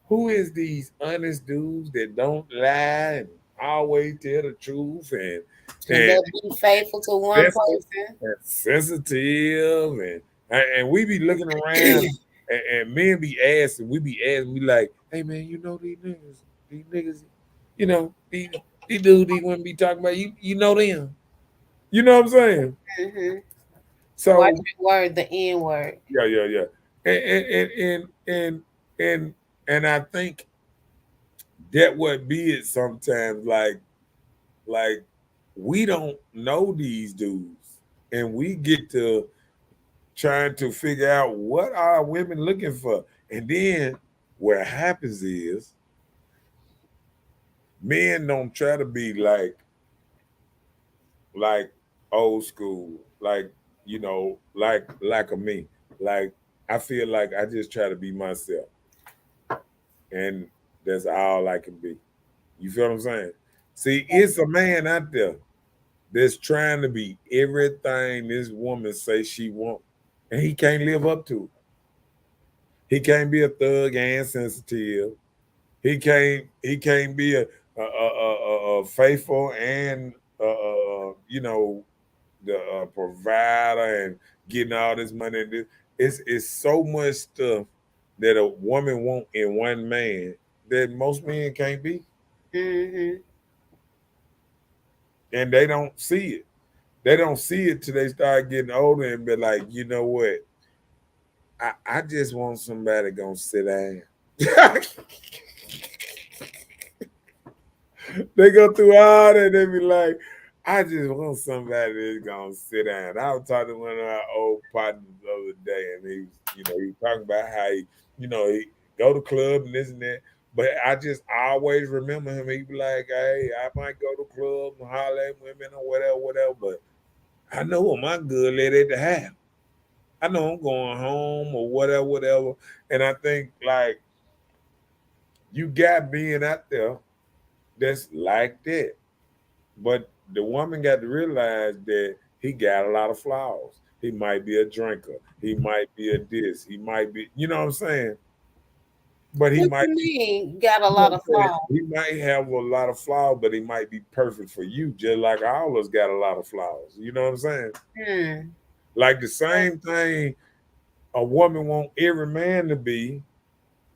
who is these honest dudes that don't lie and always tell the truth And and they'll be faithful to one sensitive person. and we be looking around and men be asking, we like, hey man, you know these niggas, you know, these dudes he wouldn't be talking about you know them. You know what I'm saying? Mm-hmm. Watch So your word, the N word. yeah. And and and and and, and I think that would be it sometimes, like we don't know these dudes and we get to trying to figure out what are women looking for. And then what happens is men don't try to be like old school, like like a me. Like I feel like I just try to be myself. And that's all I can be. You feel what I'm saying? See, it's a man out there that's trying to be everything this woman say she want, and he can't live up to it. He can't be a thug and sensitive. He can't be a faithful and you know the provider and getting all this money. It's so much stuff that a woman want in one man that most men can't be, Mm-hmm. and they don't see it. They don't see it till they start getting older and be like, you know what? I just want somebody gonna sit down. They go through all that. They be like, I just want somebody that's gonna sit down. I was talking to one of our old partners the other day, and he was talking about how he go to club and this and that. But I just always remember him. He be like, hey, I might go to club and holler at women or whatever. But I know what my good lady at the house. I know I'm going home or whatever. And I think like you got being out there that's like that. But the woman got to realize that he got a lot of flaws. He might be a drinker. He might be a this. He might be, you know what I'm saying? But he What might you mean? Got a lot of flaws? he might have a lot of flaws, but he might be perfect for you, just like all of us got a lot of flaws. You know what I'm saying? Hmm. Like the same thing a woman want every man to be.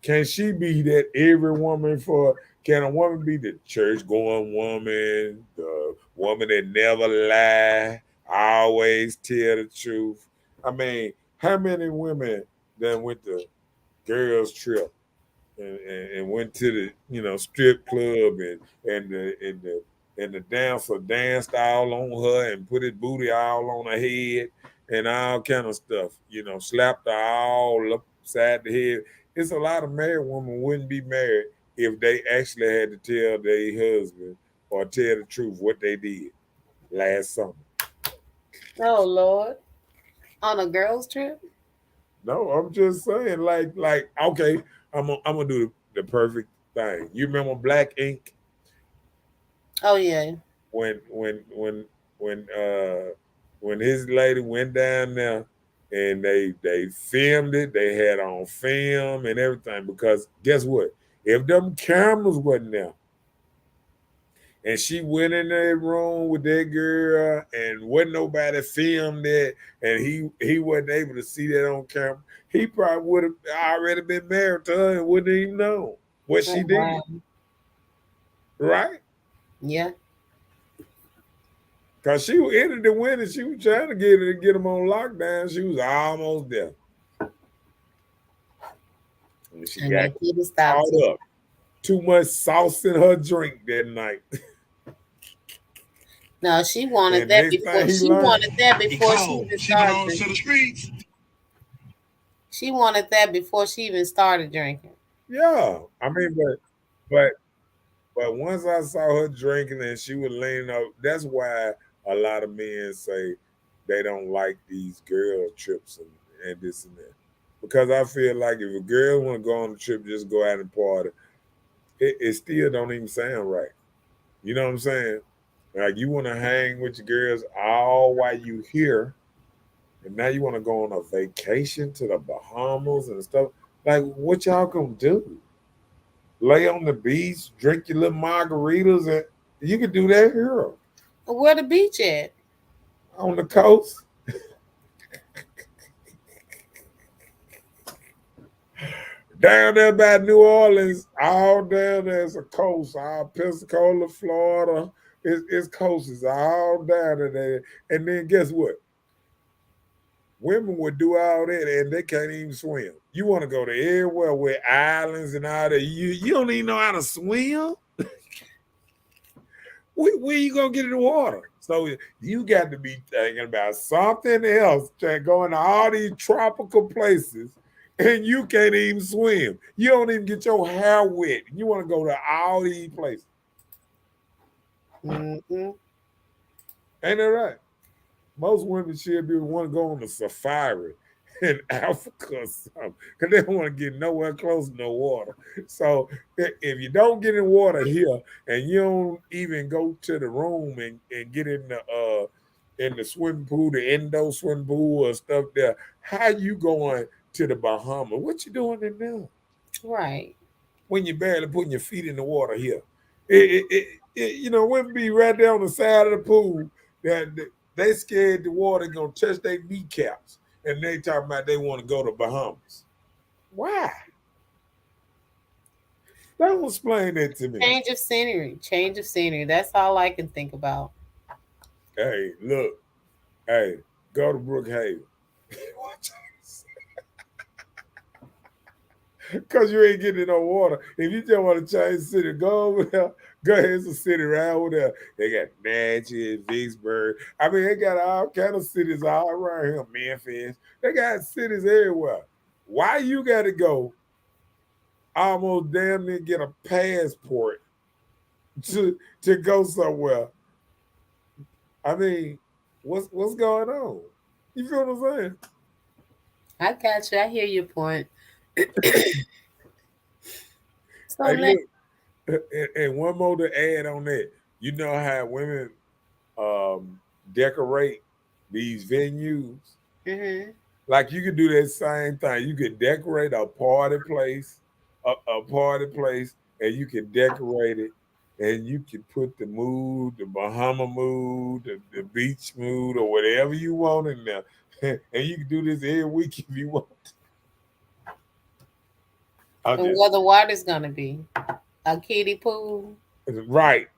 Can she be that every woman for? Can a woman be the church going woman, the woman that never lie, always tell the truth? I mean, how many women that went to girls trip and went to the strip club and the dancer danced all on her and put his booty all on her head and all kind of stuff, slapped her all upside the head. It's a lot of married women wouldn't be married if they actually had to tell their husband or tell the truth what they did last summer. Oh Lord. On a girls trip? No, I'm just saying, like, okay, I'm gonna do the perfect thing. You remember Black Ink Oh yeah. when when when when uh when his lady went down there and they filmed it, they had on film and everything because guess what? If them cameras wasn't there and she went in that room with that girl and wasn't nobody filmed it and he wasn't able to see that on camera, he probably would have already been married to her and wouldn't even know what Oh she did, wow. right? Yeah. Cause she ended the winning. She was trying to get him on lockdown. She was almost there. And she And got that kid stopped too. caught up. Too much sauce in her drink that night. No, she wanted And that next before thing he she learned, wanted that He before she cold. even She started belongs to drinking. the streets. She wanted that before she even started drinking. yeah. I mean, but but once I saw her drinking and she was leaning up, that's why a lot of men say they don't like these girl trips and this and that. Because I feel like if a girl want to go on a trip, just go out and party, it still don't even sound right. You know what I'm saying? Like you want to hang with your girls all while you here, and now you want to go on a vacation to the Bahamas and stuff. Like, what y'all gonna do? Lay on the beach, drink your little margaritas, and you can do that here Where the beach at? on the coast. Down there by New Orleans, all down there's a coast. All Pensacola, Florida, it's coasts is all down there. And then guess what? Women would do all that and they can't even swim. You want to go to everywhere with islands and all that. You don't even know how to swim. Where you gonna get in the water? So you got to be thinking about something else. Going to all these tropical places, and you can't even swim. You don't even get your hair wet. You want to go to all these places. Mm-hmm. Ain't that right? Most women should be want to go on a safari in Africa or something because they don't want to get nowhere close to no water. So if you don't get in water here and you don't even go to the room and get in the swimming pool, the indoor swimming pool or stuff there, how you going to the Bahamas? What you doing in there? Right. When you barely putting your feet in the water here. Women be right there on the side of the pool that they scared the water gonna touch their kneecaps, and they talking about they want to go to Bahamas. Why? Don't explain that to me. Change of scenery. Change of scenery. That's all I can think about. Hey, look. Hey, go to Brookhaven. Because you ain't getting no water. If you just want to change the city, go over there. Go ahead, it's a city right over there. They got Natchez, Vicksburg. I mean, they got all kind of cities all around here. Memphis. They got cities everywhere. Why you got to go almost damn near get a passport to go somewhere? I mean, what's going on? You feel what I'm saying? I got you. I hear your point. So Hey, look, and one more to add on that. You know how women decorate these venues? mm-hmm. Like you could do that same thing. You could decorate a party place, and you can decorate it, and you can put the mood, the Bahama mood, the beach mood, or whatever you want in there. And you can do this every week if you want. And where the water's gonna be? A kiddie pool? Right.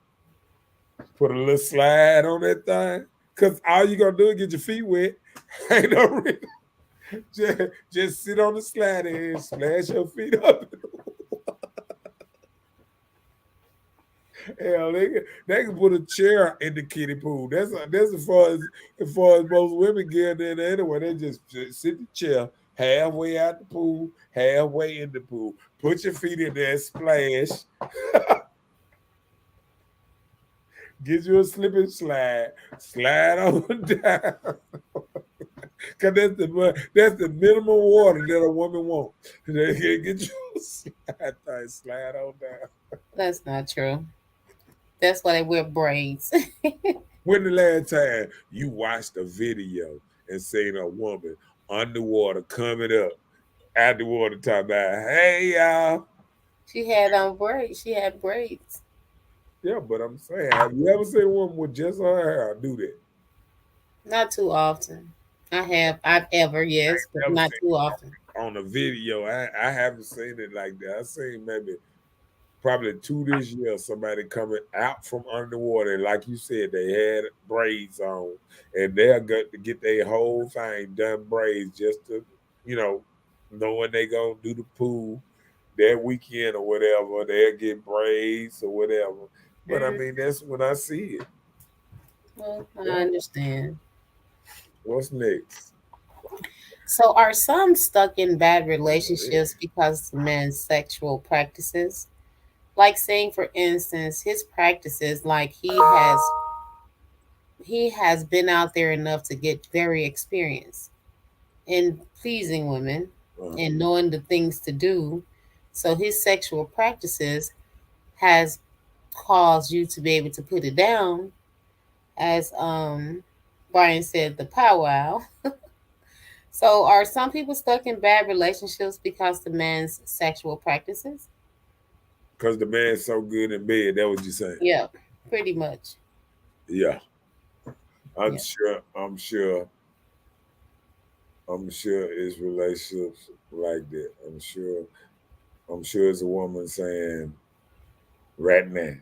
Put a little slide on that thing. Cause all you gonna do is get your feet wet. Ain't no reason. Just sit on the slide and splash your feet up. Hell, they can put a chair in the kiddie pool. That's as far as most women get in there anyway. They just sit the chair halfway out the pool, halfway in the pool. Put your feet in there, splash. Get you a slip and slide on down. Cause that's the minimum water that a woman wants. They can get you a slide on down. That's not true. That's why they wear braids. When the last time you watched a video and seen a woman underwater coming up out the water talking about, hey y'all. She had on braids. She had braids. Yeah, but I'm saying, have you ever seen a woman with just her hair do that? Not too often. I've ever, yes, but not too often. On a video, I haven't seen it like that. I seen maybe probably 2 this year, somebody coming out from underwater. Like you said, they had braids on, and they're going to get their whole thing done braids just to, knowing they going to do the pool that weekend or whatever. They'll get braids or whatever. But I mean, that's when I see it. Well, I understand. What's next? So, are some stuck in bad relationships because of men's sexual practices? Like saying, for instance, his practices, like he has been out there enough to get very experienced in pleasing women and knowing the things to do. So his sexual practices has caused you to be able to put it down as Brian said, the powwow. So, are some people stuck in bad relationships because the man's sexual practices? Because the man's so good in bed. That what you saying? Yeah, pretty much. Yeah. I'm Yeah. sure. I'm sure. I'm sure it's relationships like that. I'm sure. I'm sure it's a woman saying right now,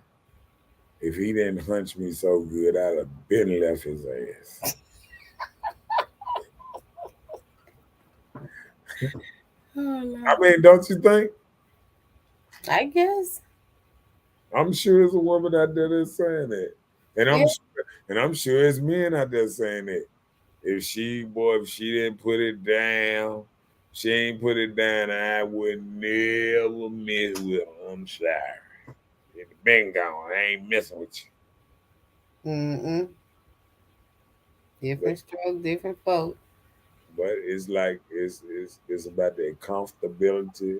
if he didn't hunch me so good, I'd have been left his ass. Oh, I Lord. mean, don't you think? I guess. I'm sure there's a woman out there that's saying that, and Yeah. I'm sure there's men out there saying that. If she didn't put it down, she ain't put it down, I would never mess with her. I'm sorry. It been gone. I ain't messing with you. Mm-mm. But Different stroke, different folk. it's like it's about their comfortability,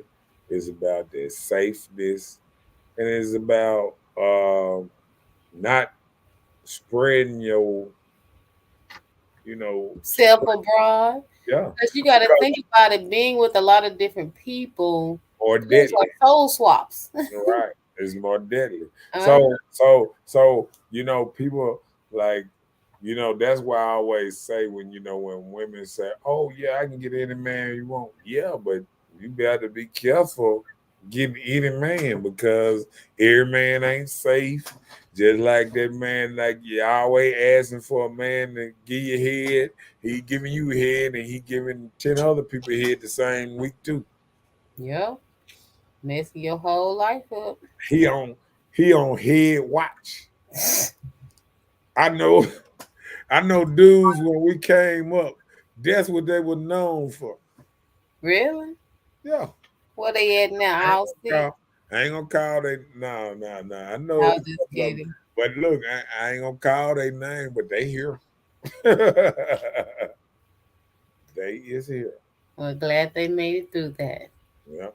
it's about their safeness, and it's about not spreading your, you know, Self abroad. yeah, Because you got to because think about it, being with a lot of different people, or those deadly. are soul swaps. Right. It's more deadly. uh, So, people like, that's why I always say when women say, oh yeah, I can get any man you want. Yeah, but you better be careful getting any man because every man ain't safe. Just like that man, like you always asking for a man to give you head, he giving you head and he giving 10 other people head the same week too. yeah, messing your whole life up. He on he on head watch. I know I know dudes when we came up, that's what they were known for. Really? Yeah. Where they at now? I ain't All gonna sick? call I ain't gonna call they no. I know I it's was a just couple of them. kidding. But look, I ain't gonna call their name, but they here. They is here. Well, glad they made it through that. Yeah.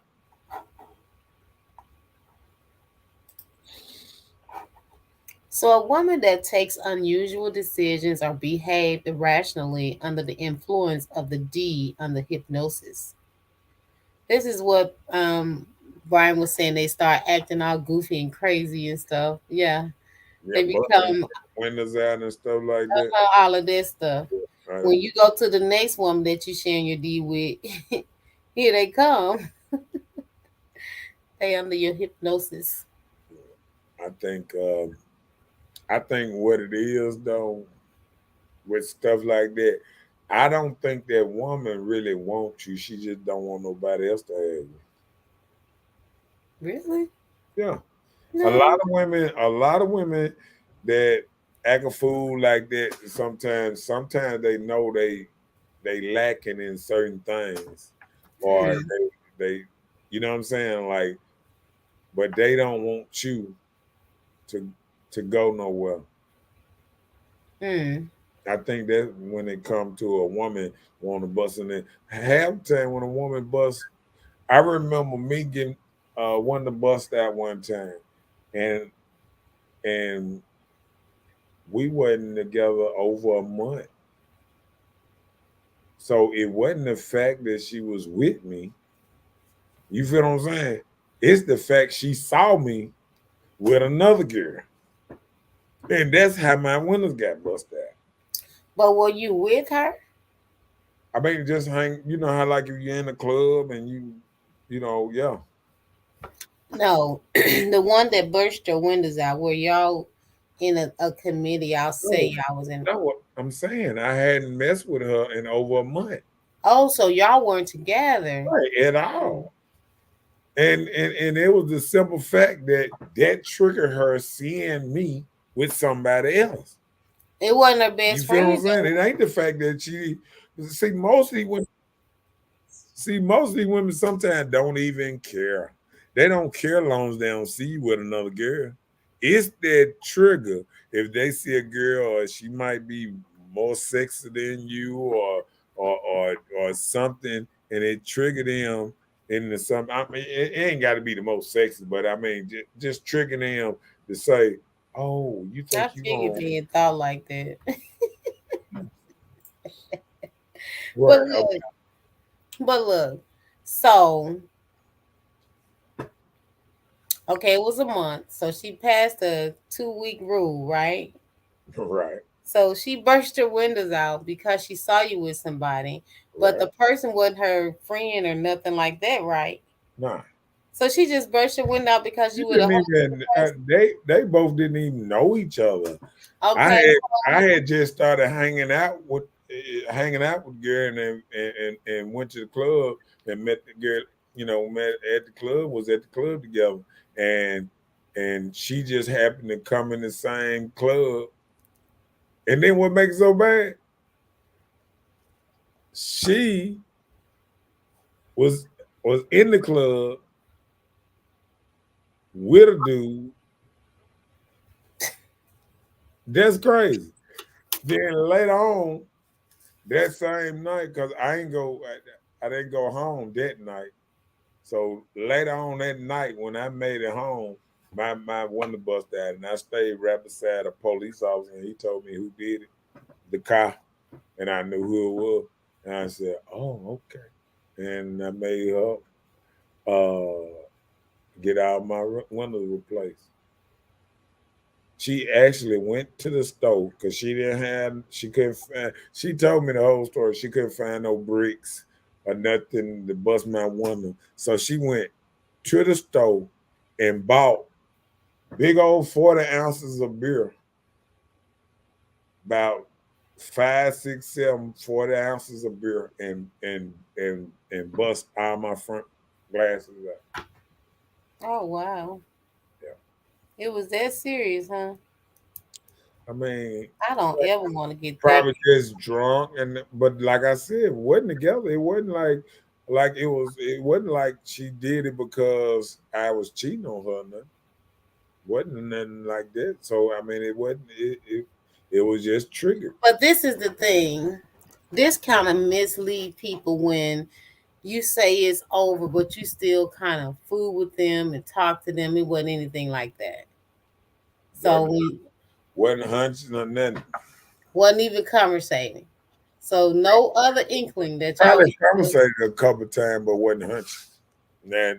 So, a woman that takes unusual decisions or behave irrationally under the influence of the D under hypnosis. This is what Brian was saying. They start acting all goofy and crazy and stuff. Yeah, Yeah, they busting become windows out and stuff like that. all of that stuff. Right. When you go to the next woman that you sharing your D with, here they come. They under your hypnosis. I think what it is though with stuff like that. I don't think that woman really wants you. She just don't want nobody else to have you. Really? Yeah. No. A lot of women that act a fool like that sometimes they know they lacking in certain things. Or Hmm. they you know what I'm saying? Like, but they don't want you to go nowhere. Hmm. I think that when it comes to a woman want to bust in it, half the time when a woman busts, I remember me getting one to bust out one time, and and we wasn't together over a month, so it wasn't the fact that she was with me. You feel what I'm saying? It's the fact she saw me with another girl, and that's how my windows got busted out. But were you with her? I mean, just hang. You know how like if you're in a club and yeah. No, the one that burst your windows out. Were y'all in a committee? I'll say No, y'all was in. no, what I'm saying, I hadn't messed with her in over a month, Oh, so y'all weren't together. right, at all. And it was the simple fact that triggered her seeing me with somebody else. It wasn't her You best feel what I'm friend saying? though. It ain't the fact that she see most of these women. See, most of these women sometimes don't even care. They don't care long as they don't see you with another girl. It's that trigger. If they see a girl or she might be more sexy than you or something, and it trigger them into something. I mean, it ain't got to be the most sexy, but I mean, just trigger them to say, Oh, you I think you figured on being thought like that. right? But look, but look. So okay, it was a month. So she passed the 2 week rule, right? Right, So she burst her windows out because she saw you with somebody, but right. the person wasn't her friend or nothing like that, right? Nah, So she just burst your window out because she you were the didn't whole even. person. They both didn't even know each other. I Okay, had I had just started hanging out with girl and went to the club and met the girl. Met at the club. Was at the club together, and and she just happened to come in the same club. And then what makes it so bad? She was was in the club with a dude. That's crazy. Then later on that same night, because I didn't go home that night. So later on that night, when I made it home, my one of the bus died, and I stayed right beside a police officer, and he told me who did it, the car, and I knew who it was, and I said, "Oh, okay," and I made her get out my window replaced. She actually went to the store because she couldn't find, she told me the whole story. She couldn't find no bricks or nothing to bust my window. So she went to the store and bought big old 40 ounces of beer, about 5, 6, 7, 40 ounces of beer and bust all my front glasses out. oh wow, Yeah. it was that serious, huh? I mean, I don't ever want to get that. probably just drunk but like I said, it wasn't together. It wasn't like it wasn't like she did it because I was cheating on her or nothing. Wasn't nothing like that. So I mean it was just triggered. But this is the thing. This kind of mislead people when you say it's over, but you still kind of fool with them and talk to them. It wasn't anything like that. So Wasn't we wasn't hunching or nothing. wasn't even conversating. So no other inkling that y'all Probably was. conversated a couple times, but wasn't hunching. Now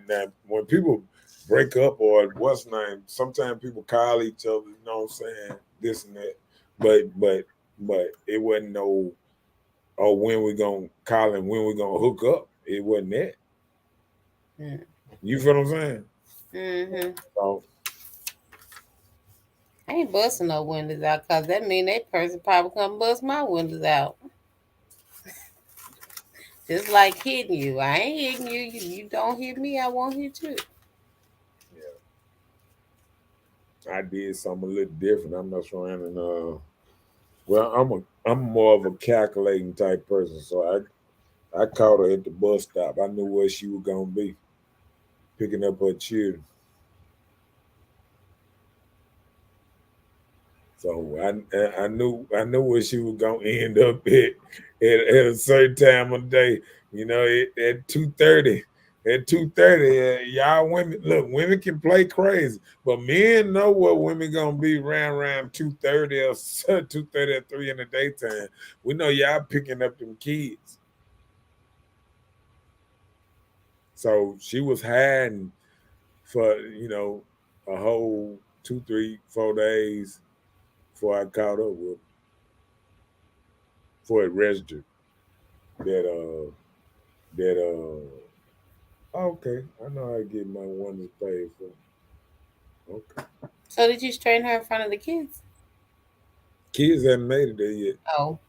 when people break up or what's name, sometimes people call each other, you know what I'm saying, this and that. But it wasn't no, oh, when we gonna call and when we gonna hook up. It wasn't that. Mm. You feel what I'm saying? Mm-hmm. So I ain't busting no windows out because that mean that person probably come bust my windows out. Just like hitting you. I ain't hitting you. You don't hit me, I won't hit you. yeah, I did something a little different. I'm not trying and well, I'm more of a calculating type person. So I caught her at the bus stop. I knew where she was gonna be, picking up her children. So I knew where she was gonna end up at a certain time of day. At 2:30. At 2:30, y'all women look. Women can play crazy, but men know what women gonna be around 2:30 or 2:30 or 3 in the daytime. We know y'all picking up them kids. So she was hiding for a whole 2, 3, 4 days before I caught up with her, before it registered that okay, I know how to get my one to pay for. Okay. So did you straighten her in front of the kids? Kids haven't made it there yet. Oh,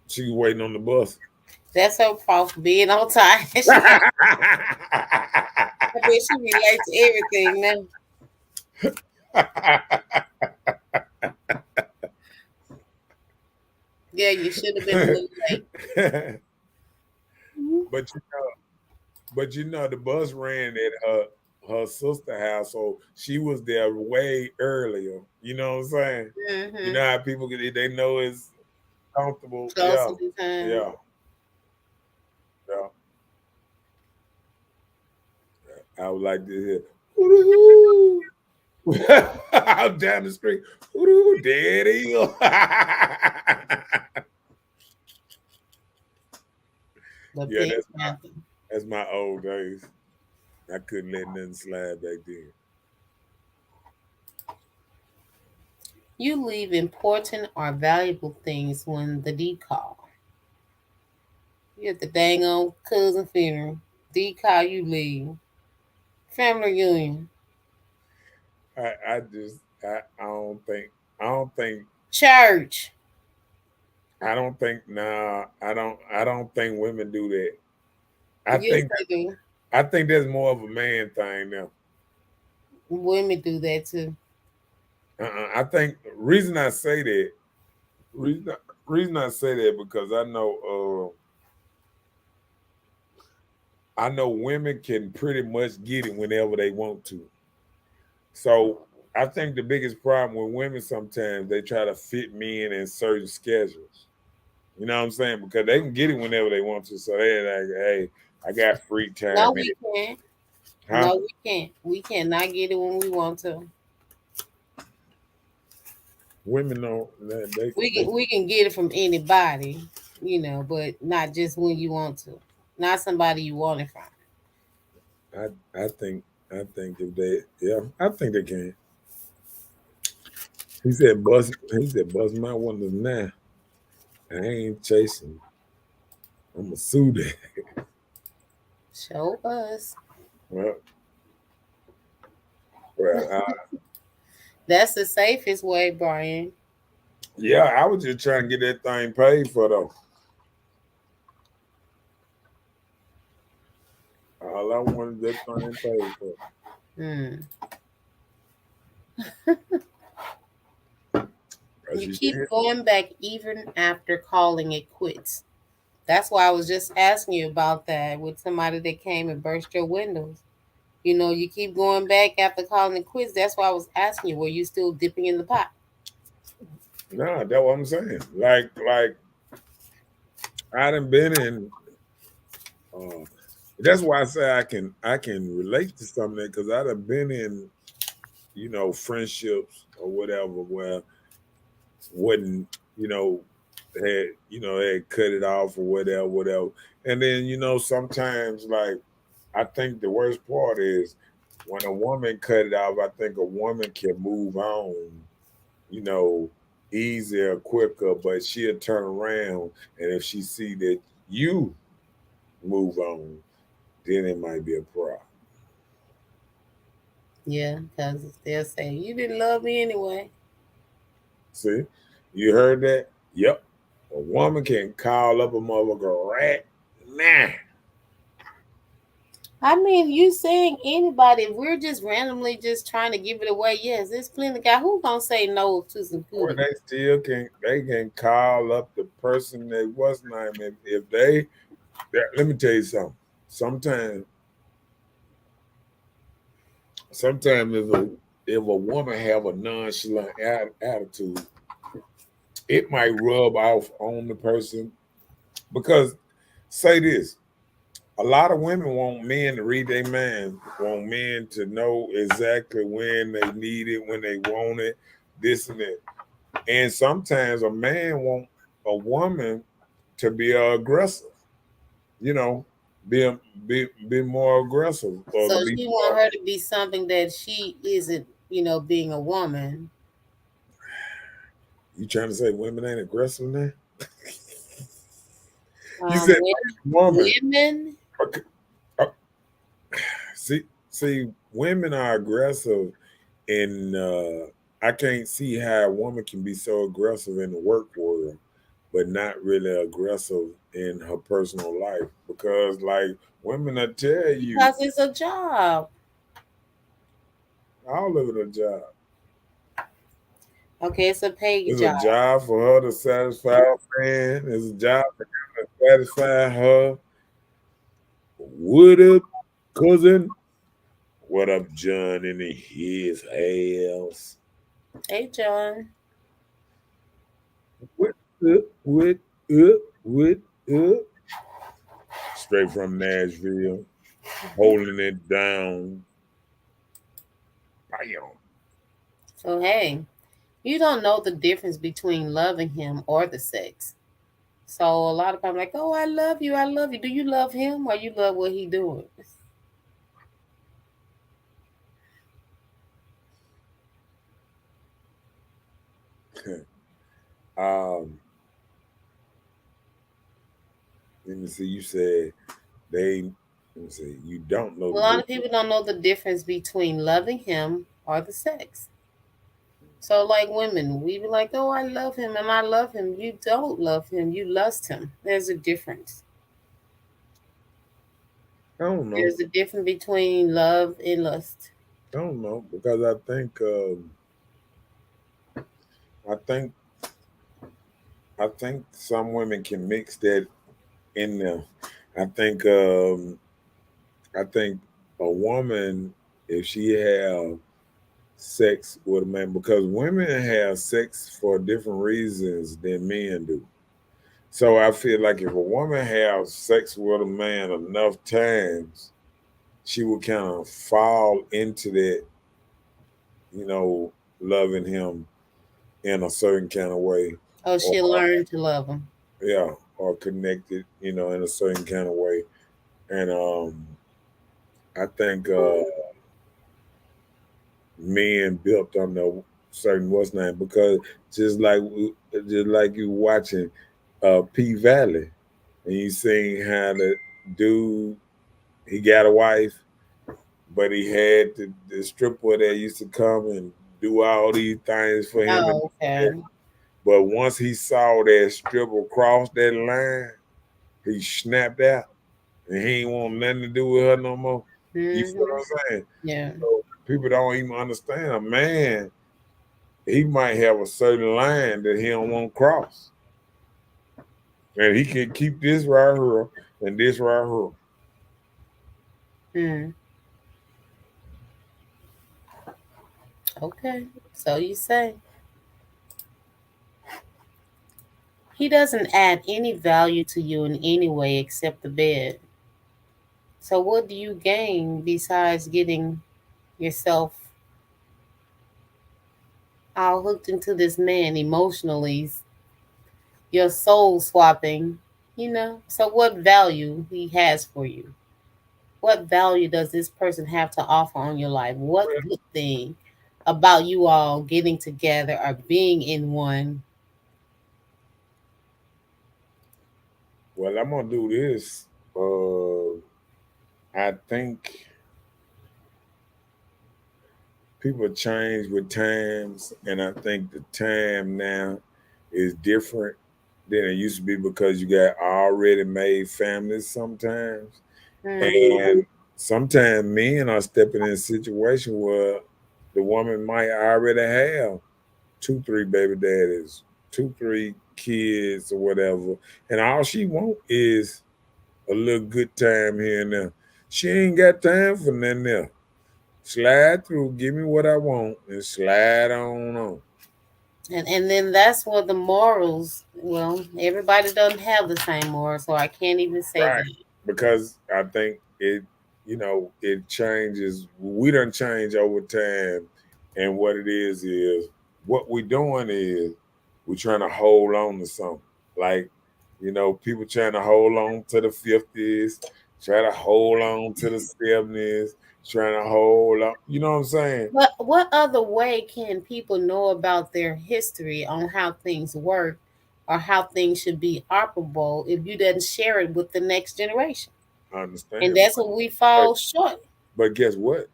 She's waiting on the bus. that's her fault for being on time. I bet she relate to everything now. Yeah, you should have been a little late. but the bus ran at her sister house, so she was there way earlier. You know what I'm saying? You Mm-hmm. know how people they know it's comfortable. Close Yeah, to the time. yeah, yeah. I would like to hear. Out down the street. Ooh, there it is. The Yeah, Pink Panther. that's my old days. I couldn't let nothing slide back then. You leave important or valuable things when the D call. You at the dang old cousin funeral. D call, you leave. Family reunion. I don't think Church. I don't think women do that. I Yes, think they do. I think that's more of a man thing now. Women do that too. I think reason I say that reason reason I say that because I know women can pretty much get it whenever they want to. So I think the biggest problem with women sometimes they try to fit men in certain schedules. You know what I'm saying? Because they can get it whenever they want to. So they're like, hey, I got free No, time. we can't. Huh? No, we can't. We cannot get it when we want to. Women don't We can get it from anybody, but not just when you want to. Not somebody you want it from. I think if they I think they can. He said bust my windows now. I ain't chasing. I'ma sue that. Show us. Well, well, That's the safest way, Brian. yeah, I was just trying to get that thing paid for though. All I wanted that thing paid for. Hmm. 'Cause You you keep said, going back even after calling it quits. That's why I was just asking you about that with somebody that came and burst your windows. You keep going back after calling it quits. That's why I was asking you, were you still dipping in the pot? nah, that's what I'm saying. Like I done been in. Uh, that's why I say I can relate to some of that because I done been in friendships or whatever where wouldn't had cut it off or whatever, and then sometimes like I think the worst part is when a woman cut it off. I think a woman can move on, you know, easier, quicker, but she'll turn around and if she see that you move on, then it might be a problem. Yeah, because they'll say, you didn't love me anyway. See, you heard that? Yep. A woman can call up a motherfucker right now. I mean, you saying anybody, if we're just randomly just trying to give it away, yes, there's plenty of guys who gonna say no to some Or cootie. they can call up the person that was named if let me tell you something. Sometimes sometimes if a woman have a nonchalant attitude, it might rub off on the person because say this. A lot of women want men to read their mind, want men to know exactly when they need it, when they want it, this and that. And sometimes a man want a woman to be aggressive, you know, be more aggressive or So to be she want more. her to be something that she isn't, being a woman. You trying to say women ain't aggressive now? You Um, said wo- woman. women, Okay. uh, see, women are aggressive and I can't see how a woman can be so aggressive in the work world, but not really aggressive in her personal life. Because like women will tell you because it's a job. all of it a job. Okay, it's a paid It's a job. job for her to satisfy her man. It's a job for him to satisfy her. What up, cousin? What up, John in his house? Hey, John. What up? What up? Straight from Nashville, holding it down. Bam. So hey, you don't know the difference between loving him or the sex. So a lot of people are like, oh, I love you, I love you. Do you love him or you love what he doing? um, let me see. You said they. Let me see. You don't know A the lot of difference. people don't know the difference between loving him or the sex. So like women, we be like, oh, I love him and I love him. You don't love him, you lust him. There's a difference. I don't know. There's a difference between love and lust. I don't know because I think I think some women can mix that in there. I think um, I think a woman, if she have sex with a man, because women have sex for different reasons than men do. So I feel like if a woman has sex with a man enough times, she will kind of fall into that, you know, loving him in a certain kind of way, Oh, or she'll learn to love him. yeah, or connected, in a certain kind of way. And I think men built on the certain what's name because just like you watching P Valley and you seeing how the dude he got a wife, but he had the stripper that used to come and do all these things for him. Oh, okay. But once he saw that stripper cross that line, he snapped out and he ain't want nothing to do with her no more. You feel Mm-hmm. what I'm saying? Yeah. So people don't even understand. A man, he might have a certain line that he don't want to cross. And he can keep this right here and this right here. Mm. Okay. So you say he doesn't add any value to you in any way except the bed. So what do you gain besides getting yourself all hooked into this man emotionally, your soul swapping, you know? So what value he has for you? What value does this person have to offer on your life? What good thing about you all getting together or being in one? Well, I'm gonna do this. I think people change with times, and I think the time now is different than it used to be because you got already made families sometimes, Mm-hmm. and sometimes men are stepping in a situation where the woman might already have two, three baby daddies, two, three kids, or whatever, and all she want is a little good time here and there. She ain't got time for nothing else. Slide through, give me what I want, and slide on. And then that's where the morals, well, everybody doesn't have the same morals, so I can't even say Right. that. Because I think it changes. We done change over time. And what it is what we're doing is we're trying to hold on to something. Like, people trying to hold on to the 50s, try to hold on to the 70s, trying to hold on. You know what I'm saying? But what other way can people know about their history on how things work or how things should be operable if you didn't share it with the next generation? I And understand. that's what we But, fall short. but guess what?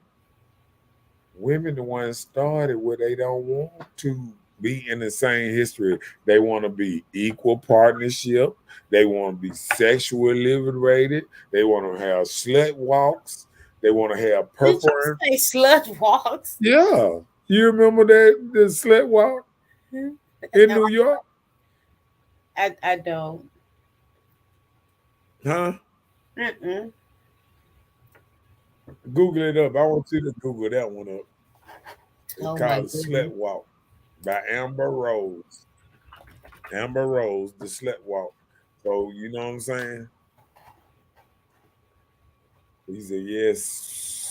Women the ones started where they don't want to be in the same history. They want to be equal partnership. They want to be sexually liberated. They want to have slut walks. They want to have Did purple. you say slut walks? Yeah, you remember that the slut walk in New York, I don't. huh? Mm-mm. Google it up. I want you to Google that one up. It's Oh my called Slut goodness. Walk by Amber Rose. Amber Rose, the Slut Walk. So you know what I'm saying? He said, yes,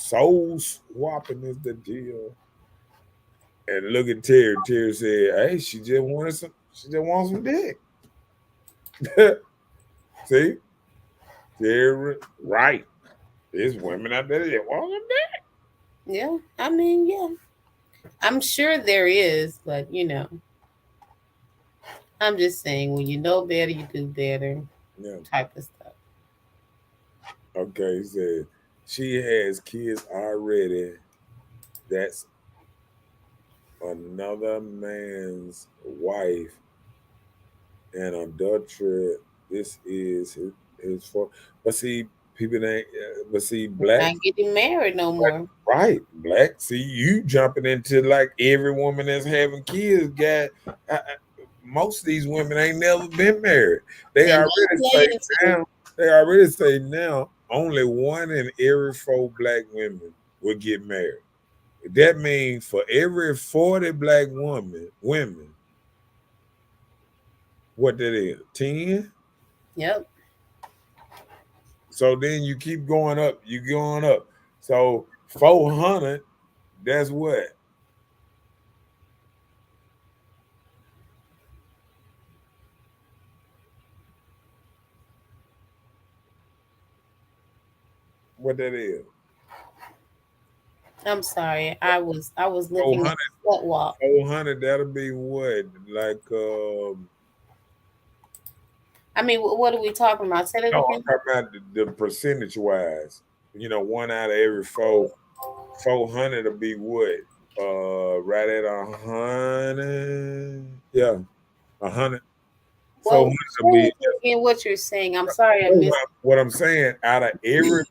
soul swapping is the deal. And look at Terry. Terry said, "Hey, she just wanted some. She just wants some dick." See, Terry, right? There's women out there that want some dick. Yeah, I mean, yeah, I'm sure there is, but I'm just saying when you know better, you do better, Yeah. type of stuff. Okay. He said she has kids already. That's another man's wife and adultery. This is his fault. But see, people ain't. But see, black. Not getting married no more. Right, black. See, you jumping into like every woman that's having kids. Got most of these women ain't never been married. They And already not say planning to. now. They already say now. Only one in every 4 black women will get married. That means for every 40 black women, what that is, 10. Yep. So then you keep going up. You going up. So 400. That's what. What that is. I'm sorry. I was looking at 400. the slut walk. 400, that'll be what? Like, I mean, what are we talking about? Say that no, I'm again. talking about the percentage wise. One out of every 400 will be what? Right at 100. Yeah, 100. Well, 400 will say be it again what you're saying. I'm sorry I missed. what I'm saying. Out of every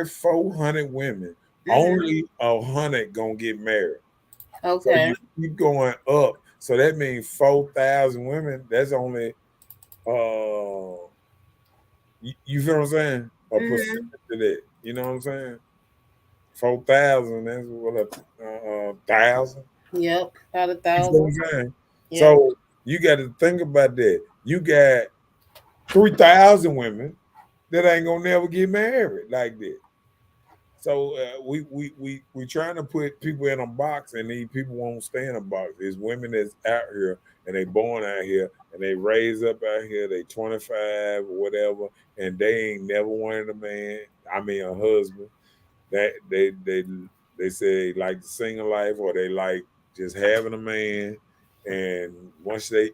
400 women, Mhm. only 100 gonna get married. So Okay. you keep going up. So that means 4,000 women. That's only you feel what I'm saying? A percentage Hmm. of that. You know what I'm saying? 4,000. That's what a thousand. Yep. About a You feel what thousand. I'm saying? Yep. So you got to think about that. You got 3,000 women that ain't gonna never get married like that. So we trying to put people in a box, and these people won't stay in a box. There's women that's out here and they born out here and they raised up out here. They 25 or whatever, and they ain't never wanted a man. I mean a husband. That they say they like the single life, or they like just having a man. And once he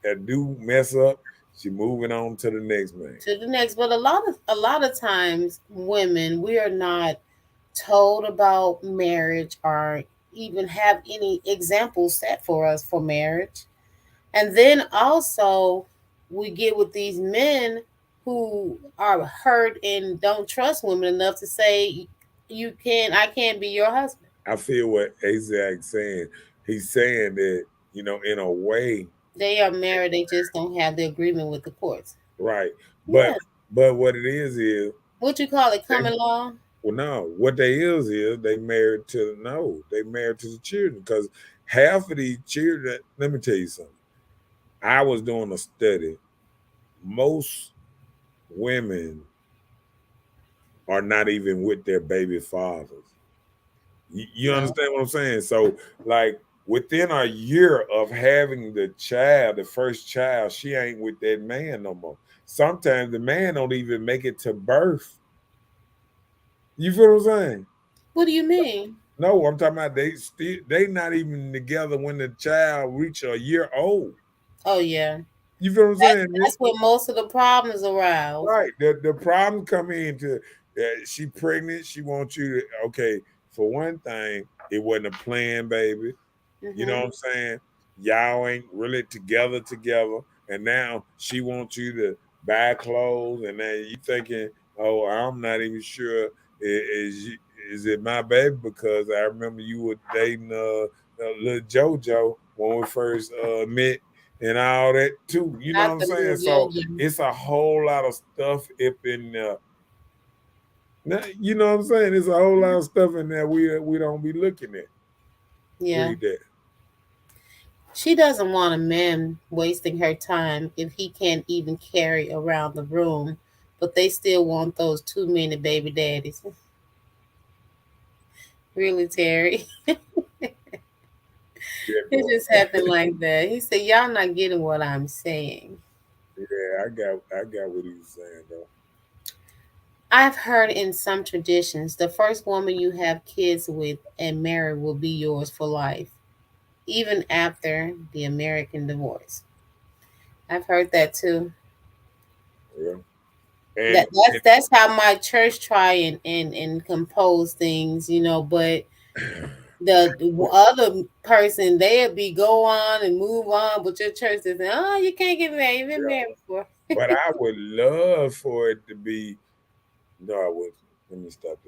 do mess up, she moving on to the next man. To the next, but a lot of times, women, we are not told about marriage or even have any examples set for us for marriage. And then also, we get with these men who are hurt and don't trust women enough to say, I can't be your husband. I feel what Azak saying. He's saying that, in a way, They are married, they just don't have the agreement with the courts. right. But Yeah. what it is What you call it, they, common law? well, no, what they is they married to no, they married to the children, because half of these children. Let me tell you something. I was doing a study. Most women are not even with their baby fathers. You No. understand what I'm saying? So, like, within a year of having the child, the first child, she ain't with that man no more. Sometimes the man don't even make it to birth. You feel what I'm saying? What do you mean? No, I'm talking about they not even together when the child reach a year old. Oh yeah. You feel what I'm That's saying? that's where most of the problems arouse. Right. The problem come into she pregnant. She wants you to, okay. For one thing, it wasn't a plan, baby. You know Hmm. what I'm saying? Y'all ain't really together, and now she wants you to buy clothes, and then you thinking, oh, I'm not even sure is it my baby, because I remember you were dating little JoJo when we first met and all that too. You know Not what I'm the saying? little So children. it's a whole lot of stuff up in there. You know what I'm saying? It's a whole lot of stuff in there we don't be looking at. Yeah. Read that. She doesn't want a man wasting her time if he can't even carry around the room, but they still want those too many baby daddies. Really, Terry? Yeah, It just happened like that. He said, "Y'all not getting what I'm saying." yeah, I got what he was saying though. I've heard in some traditions, the first woman you have kids with and marry will be yours for life, even after the American divorce. I've heard that too. Yeah. That And, that's how my church try and compose things, but the other person they'll be go on and move on, but your church says, "Oh, you can't get married. You've been yeah, married before." but I would love for it to be. No, I wouldn't. Let me stop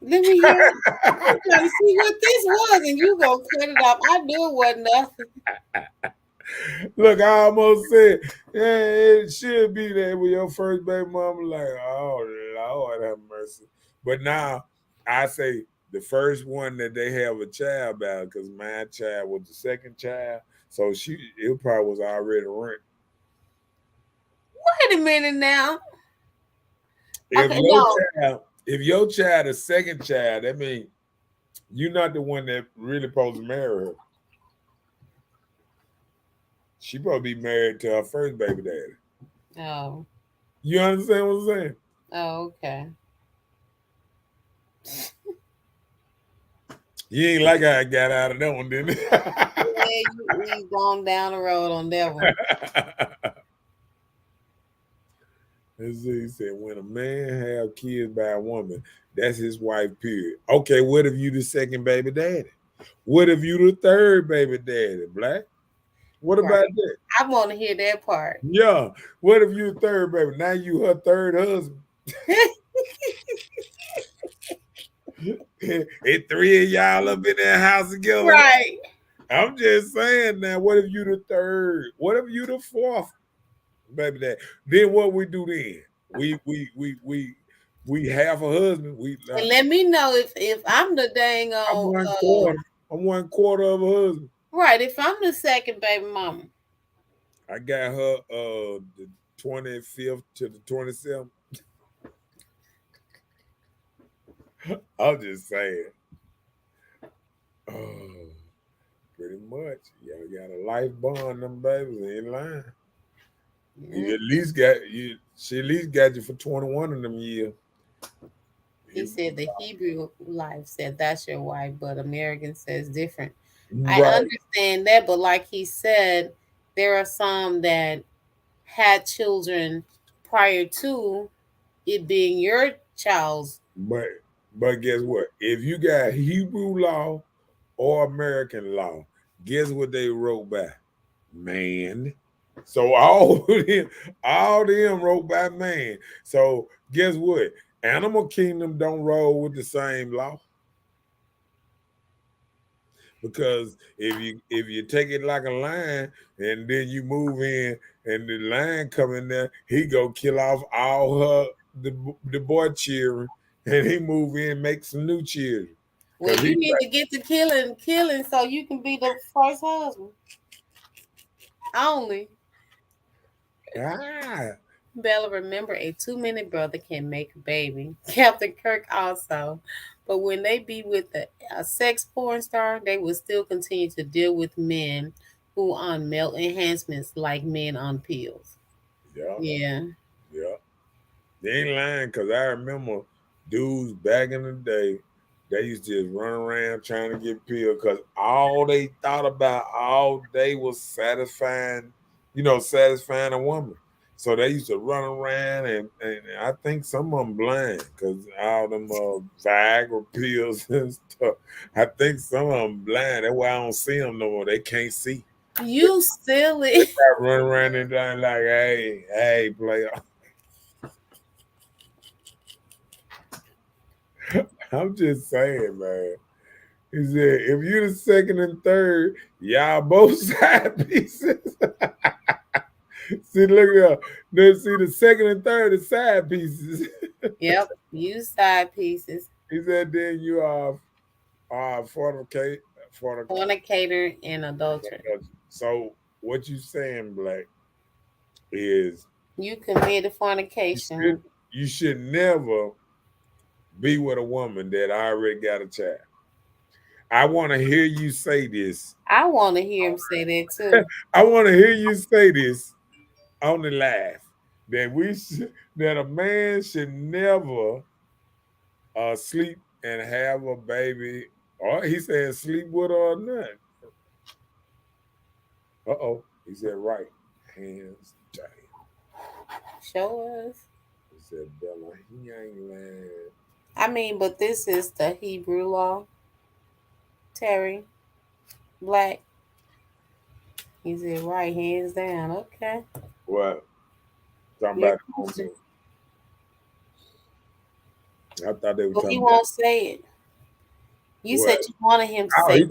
Let me hear. there. I'm trying to see what this was, and you gonna cut it off. I knew it wasn't nothing. Look, I almost said, yeah, it should be that with your first baby mama. Like, oh Lord, have mercy. But now I say the first one that they have a child about, because my child was the second child, so it probably was already rent. Wait a minute now. If Okay, your no. child is second child, that means you're not the one that really supposed to marry her. She probably be married to her first baby daddy. Oh, You understand what I'm saying? oh, okay. You ain't like how I got out of that one, didn't Yeah, you gone down the road on that one. it? Let's see, he said, when a man have kids by a woman, that's his wife, period. Okay, what if you the second baby daddy? What if you the third baby daddy, Black? What Right. about that? I want to hear that part. Yeah. What if you the third baby? Now you her third husband. And three of y'all up in that house together. Right. I'm just saying now, what if you the third? What if you the fourth baby daddy? Then what we do then? We have a husband. And let me know if I'm the dang I'm on one quarter. I'm one quarter of a husband. right. If I'm the second baby mama, I got her the 25th to the 27th. I'm just saying. Oh, pretty much. Y'all got a life bond, them babies in line. You at least got you. She at least got you for 21 of them years. he said the Hebrew life said that's your wife, but American says different. I Right, understand that, but like he said, there are some that had children prior to it being your child's. but guess what? If you got Hebrew law or American law, guess what they wrote by? Man. So all them wrote by man. So guess what? Animal Kingdom don't roll with the same law. Because if you take it like a lion and then you move in and the lion come in there, he go kill off all the boy children and he move in make some new children. Well, Cause he you need to get to killing, so you can be the first husband only. ah Bella, remember a 2-minute brother can make a baby. Captain Kirk also. But when they be with a sex porn star, they will still continue to deal with men who on male enhancements like men on pills. yeah, Yeah. yeah. They ain't lying because I remember dudes back in the day, they used to just run around trying to get pills because all they thought about all day was satisfying a woman. So they used to run around and I think some of them blind because all them Viagra pills and stuff. I think some of them blind. That's why I don't see them no more. They can't see. You They silly. probably run around and doing like, hey, player. I'm just saying, man. He said, if you're the second and third, y'all both side pieces. See, look at that. See, the second and third is side pieces. Yep. You side pieces. He said, then you are fornicate. Fornicator and adulterer. So what you saying, Black, is You committed you fornication. should, you should never be with a woman that already got a child. I want to hear you say this. I want to hear him say that too. I want to hear you say this on the live that that a man should never sleep and have a baby, or he said sleep with her or not. He said right hands down. Show us. He said Bella, he ain't lying. I mean, but this is the Hebrew law. Terry Black. He said right, hands down. Okay. What? Talking Your about question. I thought they were But he talking won't say it. You said what? you wanted him to Oh, say he it.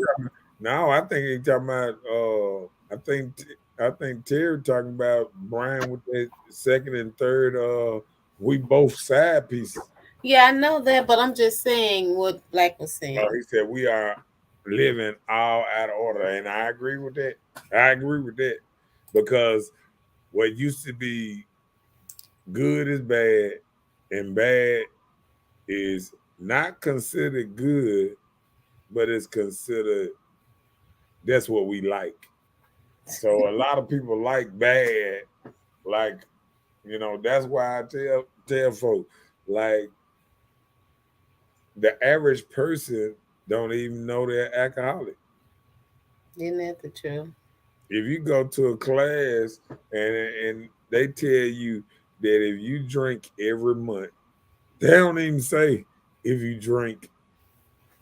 no, I think he talking about. I think Terry talking about Brian with that second and third. We both side pieces. Yeah, I know that, but I'm just saying what Black was saying. He said we are living all out of order, and I agree with that. I agree with that because what used to be good is bad, and bad is not considered good, but it's considered that's what we like. So a lot of people like bad, like that's why I tell folks like the average person don't even know they're alcoholic. Isn't that the truth? If you go to a class and they tell you that if you drink every month, they don't even say if you drink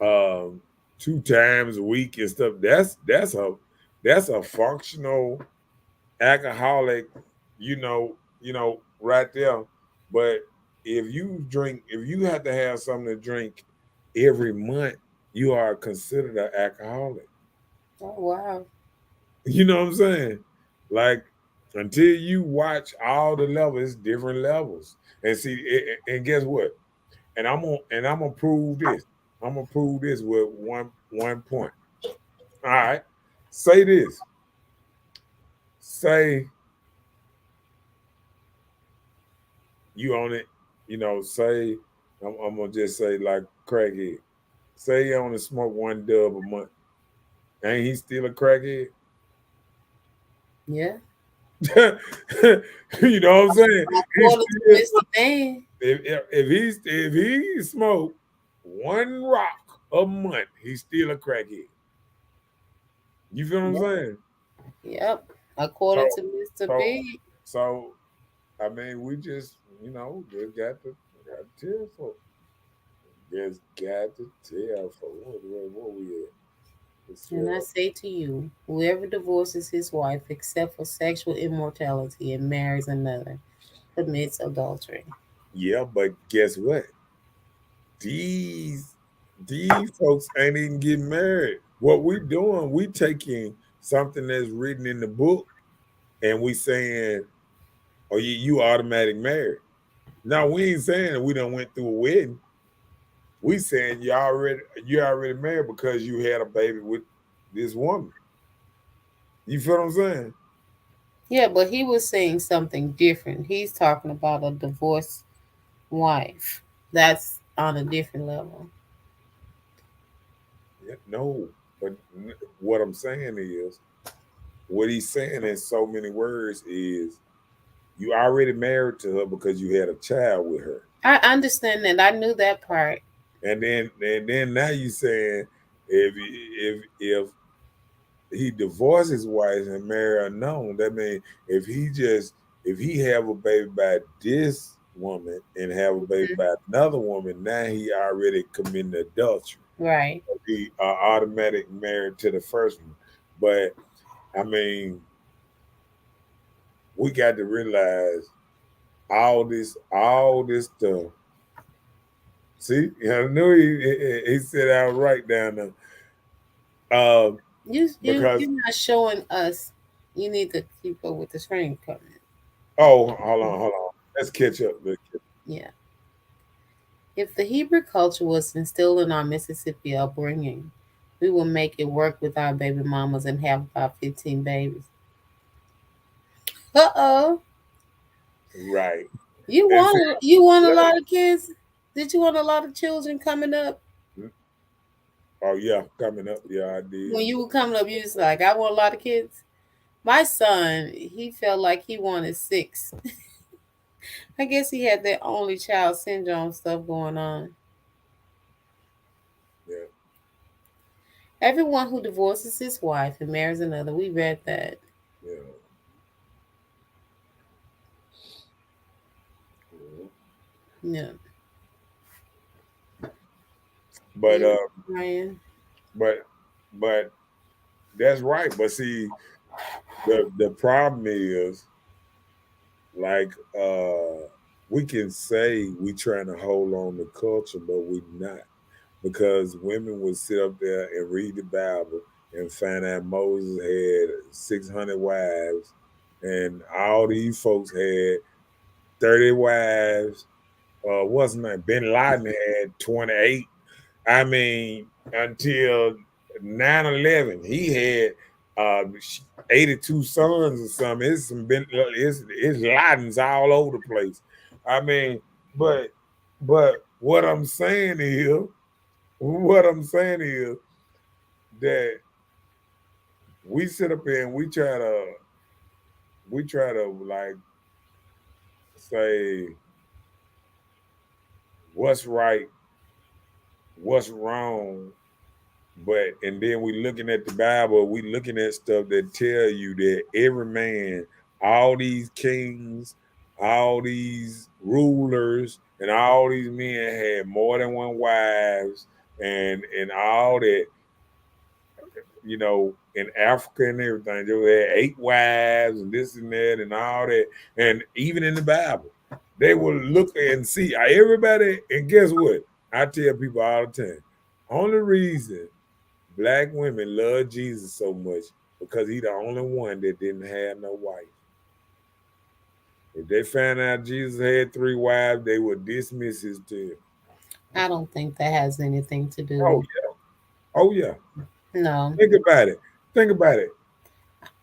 2 times a week and stuff. That's a functional alcoholic, right there. But if you have to have something to drink every month, you are considered an alcoholic. Oh wow. You know what I'm saying? Like until you watch all the levels, different levels, and see, and guess what? And I'm gonna prove this. I'm gonna prove this with one point. All right, say this. Say you on it. Say I'm gonna just say like crackhead. Say he only smoke one dub a month. Ain't he still a crackhead? Yeah. You know what I'm saying? According to Mr. Man. If he smoke one rock a month, he's still a crackhead. You feel what I'm saying? Yep. According to Mr. So, Big. so I mean, we just just got to tell folks. Just got to tell folks what we at. And I say to you, whoever divorces his wife except for sexual immortality and marries another commits adultery. Yeah, but guess what? These these folks ain't even getting married. What we doing, we taking something that's written in the book and we saying, oh, you automatic married. Now we ain't saying that we done went through a wedding. We saying you already married because you had a baby with this woman. You feel what I'm saying? Yeah, but he was saying something different. He's talking about a divorced wife. That's on a different level. Yeah, no, but what I'm saying is, what he's saying in so many words is, you already married to her because you had a child with her. I understand that. I knew that part. And then now you saying if he divorced his wife and marry unknown, that means if he have a baby by this woman and have a baby by another woman, now he already committing adultery. Right. He automatic married to the first one. But I mean, we got to realize all this stuff. See, I knew he said out right down there. Because You're not showing us. You need to keep up with the screen coming. hold on. Let's catch up. Yeah. If the Hebrew culture was instilled in our Mississippi upbringing, we will make it work with our baby mamas and have about 15 babies. Uh-oh. Right. You want a lot of kids? Did you want a lot of children coming up? Oh yeah, coming up. Yeah, I When did. you were coming up, you was like, I want a lot of kids. My son, he felt like he wanted six. I guess he had that only child syndrome stuff going on. Yeah, Everyone who divorces his wife and marries another, we read that. yeah. Mhm. Yeah. But You, Ryan. but but that's right. But see, the problem is like we can say we trying to hold on to culture, but we not because women would sit up there and read the Bible and find out Moses had 600 wives, and all these folks had 30 wives. What's his name? Bin Laden had 28. I mean, until 9/11, he had 82 sons or something. It's Ladens all over the place. I mean, but what I'm saying is, what I'm saying is that we sit up here and we try to like say what's right, what's wrong, but and then we looking at the Bible, we looking at stuff that tell you that every man, all these kings, all these rulers, and all these men had more than one wives, and all that, in Africa and everything, they had 8 wives and this and that and all that, and even in the Bible, they will look and see everybody. And guess what? I tell people all the time, only reason Black women love Jesus so much because he the only one that didn't have no wife. If they found out Jesus had 3 wives, they would dismiss his tale. I don't think that has anything to Oh do. yeah, oh yeah. No. Think about it. Think about it.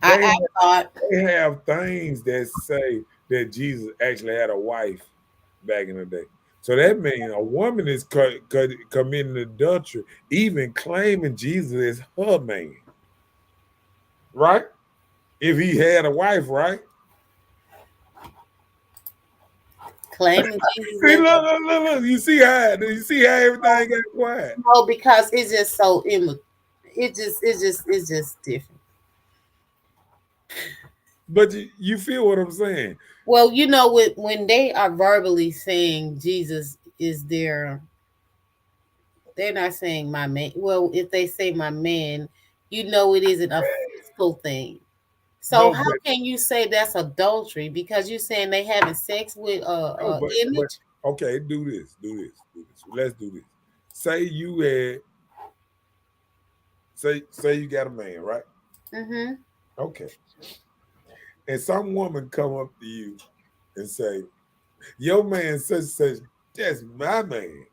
I, They I thought, they have things that say that Jesus actually had a wife back in the day. So that means a woman is committing adultery, even claiming Jesus is her man, right? If he had a wife, right? claiming Jesus See, as look. You see how everything got quiet. no, because it's just so it's just different. But you feel what I'm saying? Well, when they are verbally saying Jesus is they're not saying my man. Well, if they say my man, it isn't a physical thing. So No, how can you say that's adultery? Because you're saying they having sex with no, but image. okay, do this. Let's do this. Say you had say you got a man, right? Mm-hmm. Okay, and some woman come up to you and say, "Your man such, that's my man."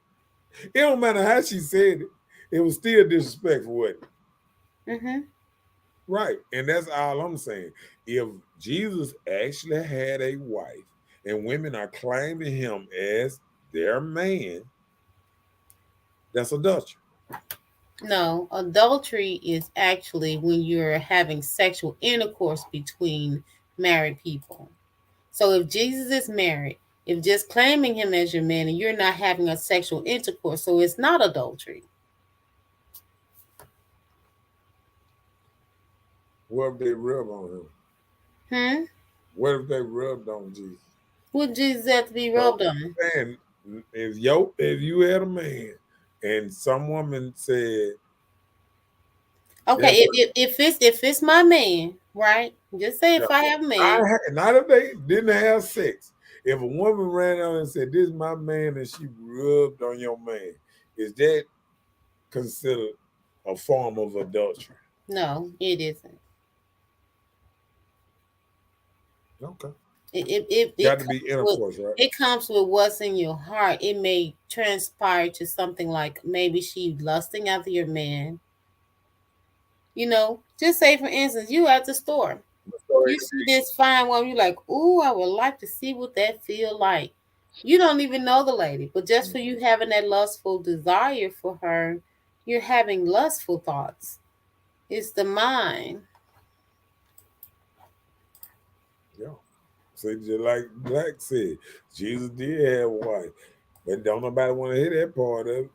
It don't matter how she said it; it was still disrespectful, wasn't it? Mm-hmm. Right. And that's all I'm saying. If Jesus actually had a wife and women are claiming him as their man, that's adultery. No, adultery is actually when you're having sexual intercourse between married people. So if Jesus is married, if just claiming him as your man and you're not having a sexual intercourse, so it's not adultery. What if they rub on him? Hmm? What if they rubbed on Jesus? Would Jesus have to be So rubbed on? man, if you had a man and some woman said Okay, that if it's my man, right? Just say no, if I have a man. not if they didn't have sex. If a woman ran out and said, "This is my man," and she rubbed on your man, is that considered a form of adultery? No, it isn't. Okay. It Got to be comes with intercourse, right? what's in your heart. It may transpire to something like maybe she lusting after your man. Just say for instance, you at the store, So you see this fine woman, you like, ooh, I would like to see what that feel like. You don't even know the lady, but just for you having that lustful desire for her, You're having lustful thoughts. It's the mind. Yeah. So just like Black said, Jesus did have a wife, but don't nobody want to hear that part of it.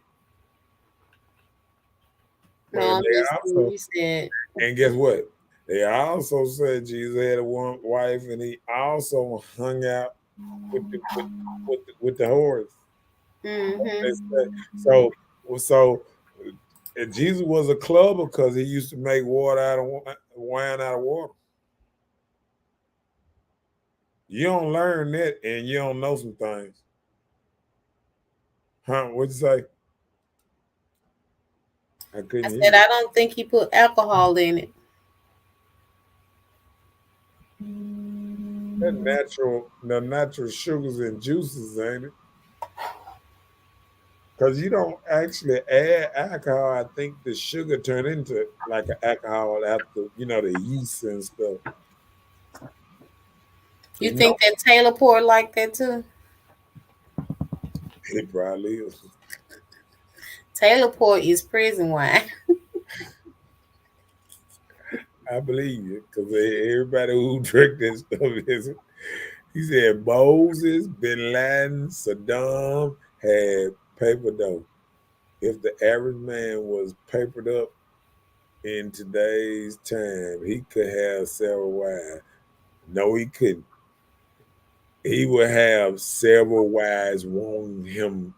No, But I'm just they saying, also, you said, and guess what? They also said Jesus had a one wife, and he also hung out with the whores. They mm-hmm. say. So Jesus was a clubber because he used to make water out of wine out of water. You don't learn that, and you don't know some things, huh? What'd you say? I I couldn't hear said, you. I don't think he put alcohol in it. The natural sugars and juices, ain't it? Because you don't actually add alcohol. I think the sugar turn into like an alcohol after the yeast and stuff. You You know, think that Taylor poured like that too? it probably is. Taylor port is prison wine. I believe you because everybody who drink this stuff is. He said Moses, Bin Laden, Saddam had paper dough. If the average man was papered up in today's time, he could have several wives. No, he couldn't. He would have several wives wanting him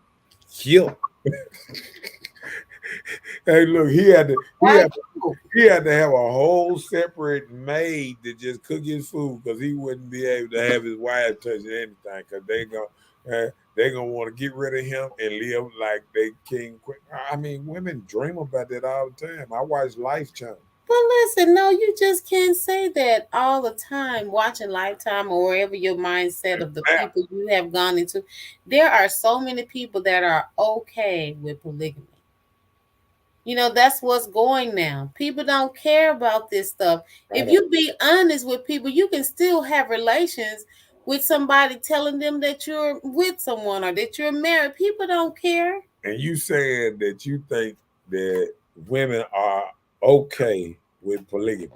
killed. Hey, look, Why you? he had to have a whole separate maid to just cook his food because he wouldn't be able to have his wife touch anything because they gonna want to get rid of him and live like they king. I mean, women dream about that all the time. I watch Life Channel. But listen, no, you just can't say that all the time. Watching Lifetime or wherever your mindset of the people you have gone into, there are so many people that are okay with polygamy. That's what's going now. People don't care about this stuff. I If don't. you be honest with people, you can still have relations with somebody telling them that you're with someone or that you're married. People don't care. And you saying that you think that women are okay with polygamy?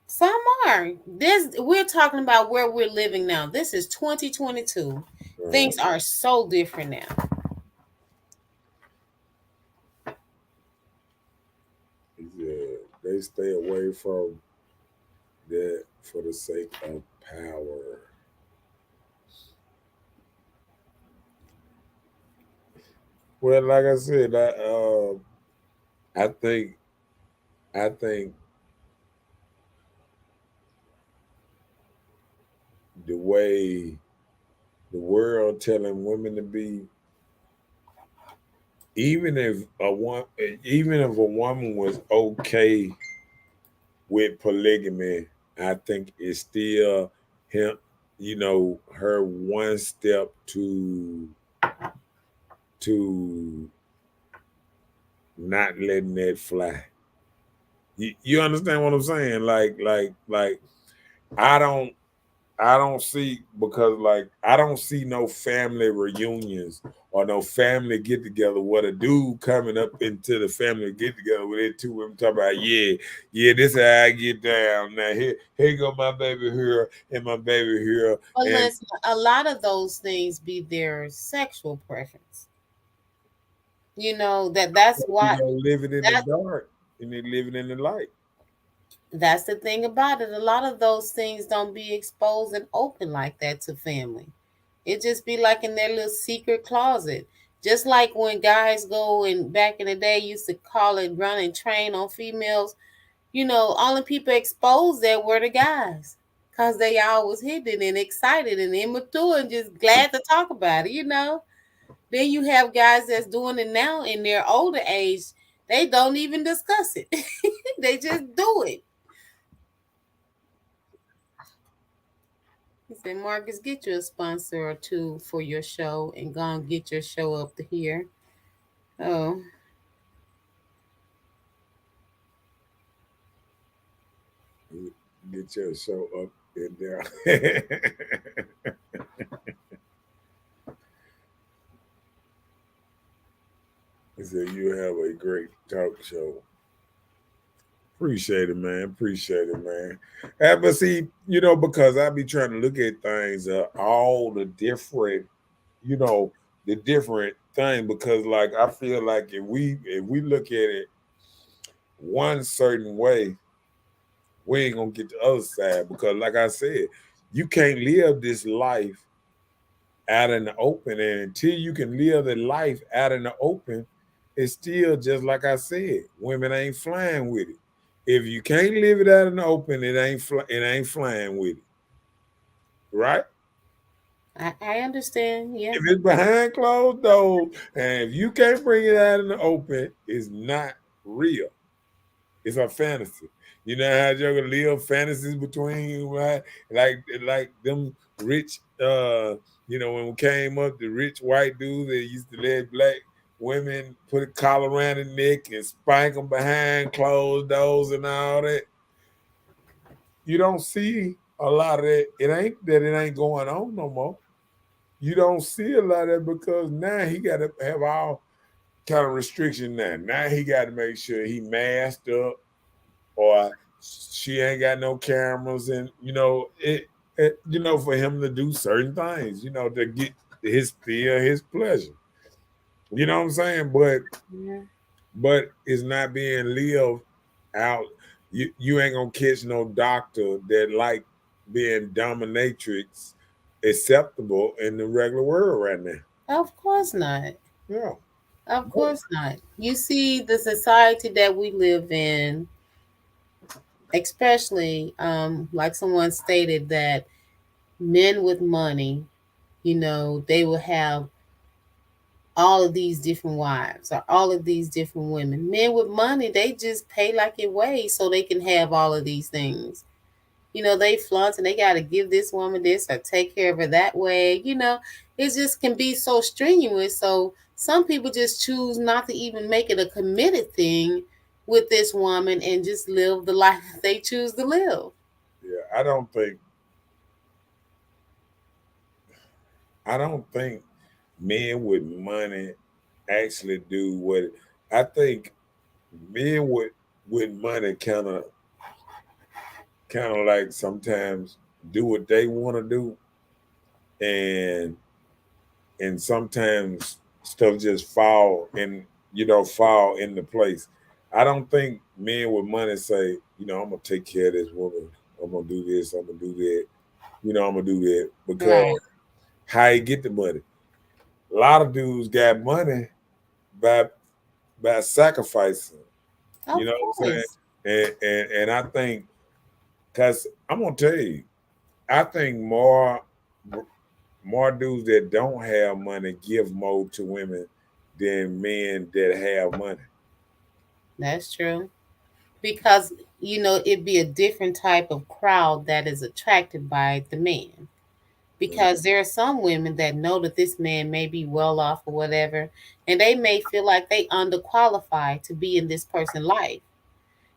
Some are. This we're talking about where we're living now. This is 2022. Uh, Things are so different now. they stay away from that for the sake of power. Well, like I said, I think I think the way the world telling women to be, even if a woman was okay with polygamy, I think it's still him, her one step to not letting that fly. You understand what I'm saying? Like I don't I don't see because like I don't see no family reunions or no family get together with a dude coming up into the family get together with it two women talking about this how I get down now here go my baby here and my baby here But and listen, a lot of those things be their sexual preference. That's you why know living in the that dark and they living in the light. that's the thing about it. A lot of those things don't be exposed and open like that to family. It just be like in their little secret closet. Just like when guys go and back in the day used to call it run and train on females, only people exposed there were the guys. Cause they always hidden and excited and immature and just glad to talk about it. Then you have guys that's doing it now in their older age. They don't even discuss it. They just do it. He said, Marcus, get you a sponsor or two for your show and go and get your show up to here. Oh, Get your show up in there. He said you have a great talk show. Appreciate it, man. Appreciate it, man. But see, because I be trying to look at things, all the different, the different thing. Because like I feel like if we look at it one certain way, we ain't gonna get the other side. Because like I said, you can't live this life out in the open, and until you can live the life out in the open, it's still just like I said. Women ain't flying with it. If you can't live it out in the open, it ain't flying with it, right? I understand. Yeah. If it's behind closed doors, and if you can't bring it out in the open, it's not real. It's a fantasy. You know how you're gonna live fantasies between you, right? Like them rich, when we came up, the rich white dudes that used to let black women put a collar around the neck and spank them behind closed doors and all that. You don't see a lot of that. It ain't going on no more. You don't see a lot of that because now he got to have all kind of restriction now. Now he got to make sure he masked up or she ain't got no cameras and for him to do certain things, to get his pleasure. You know what I'm saying? But it's not being lived out. You ain't gonna catch no doctor that like being dominatrix acceptable in the regular world right now. Of course not. Yeah. Of course not. You see, the society that we live in, especially like someone stated that men with money, they will have all of these different wives or all of these different women. Men with money, they just pay like it weighs so they can have all of these things. They flaunt and they got to give this woman this or take care of her that way. It just can be so strenuous. So some people just choose not to even make it a committed thing with this woman and just live the life they choose to live. Yeah, I don't think men with money actually do what I think men with money kind of like sometimes do what they want to do, and sometimes stuff just fall into place. I don't think men with money say, I'm gonna take care of this woman, I'm gonna do this, I'm gonna do that, I'm gonna do that because Right. how you get the money. A lot of dudes got money by sacrificing. Of You know what I'm saying? course. And I think because I'm gonna tell you, I think more dudes that don't have money give more to women than men that have money. That's true. Because, it'd be a different type of crowd that is attracted by the man. Because there are some women that know that this man may be well off or whatever, and they may feel like they underqualified to be in this person's life.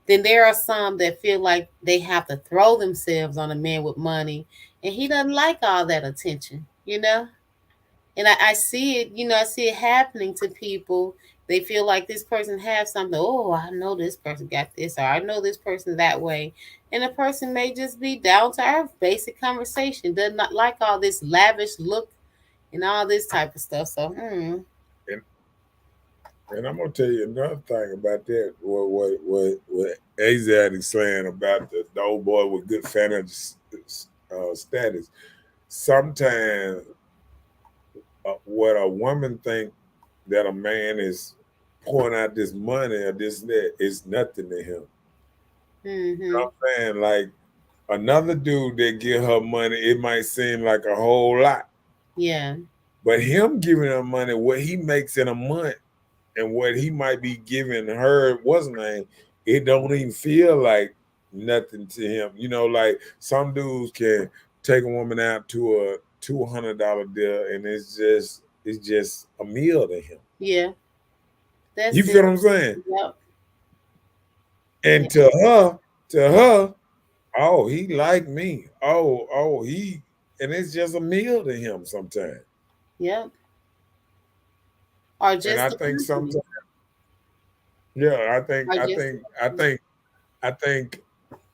Then there are some that feel like they have to throw themselves on a man with money, and he doesn't like all that attention. And I see it, I see it happening to people. They feel like this person has something. Oh, I know this person got this, or I know this person that way. And the person may just be down to earth, basic conversation, does not like all this lavish look and all this type of stuff. So, And I'm gonna tell you another thing about that. What Azad is saying about the old boy with good financial status. Sometimes what a woman think that a man is pouring out this money or this that is nothing to him. You know mm-hmm. what I'm saying? Like another dude that give her money, it might seem like a whole lot. Yeah. But him giving her money, what he makes in a month and what he might be giving her, what's her name, it don't even feel like nothing to him. Like some dudes can take a woman out to a $200 deal and it's just a meal to him. Yeah. That's You it. feel what I'm saying? Yep. And Yeah. to her, oh, he like me. And it's just a meal to him sometimes. Yep. Or And just I the think sometimes company. Yeah, I just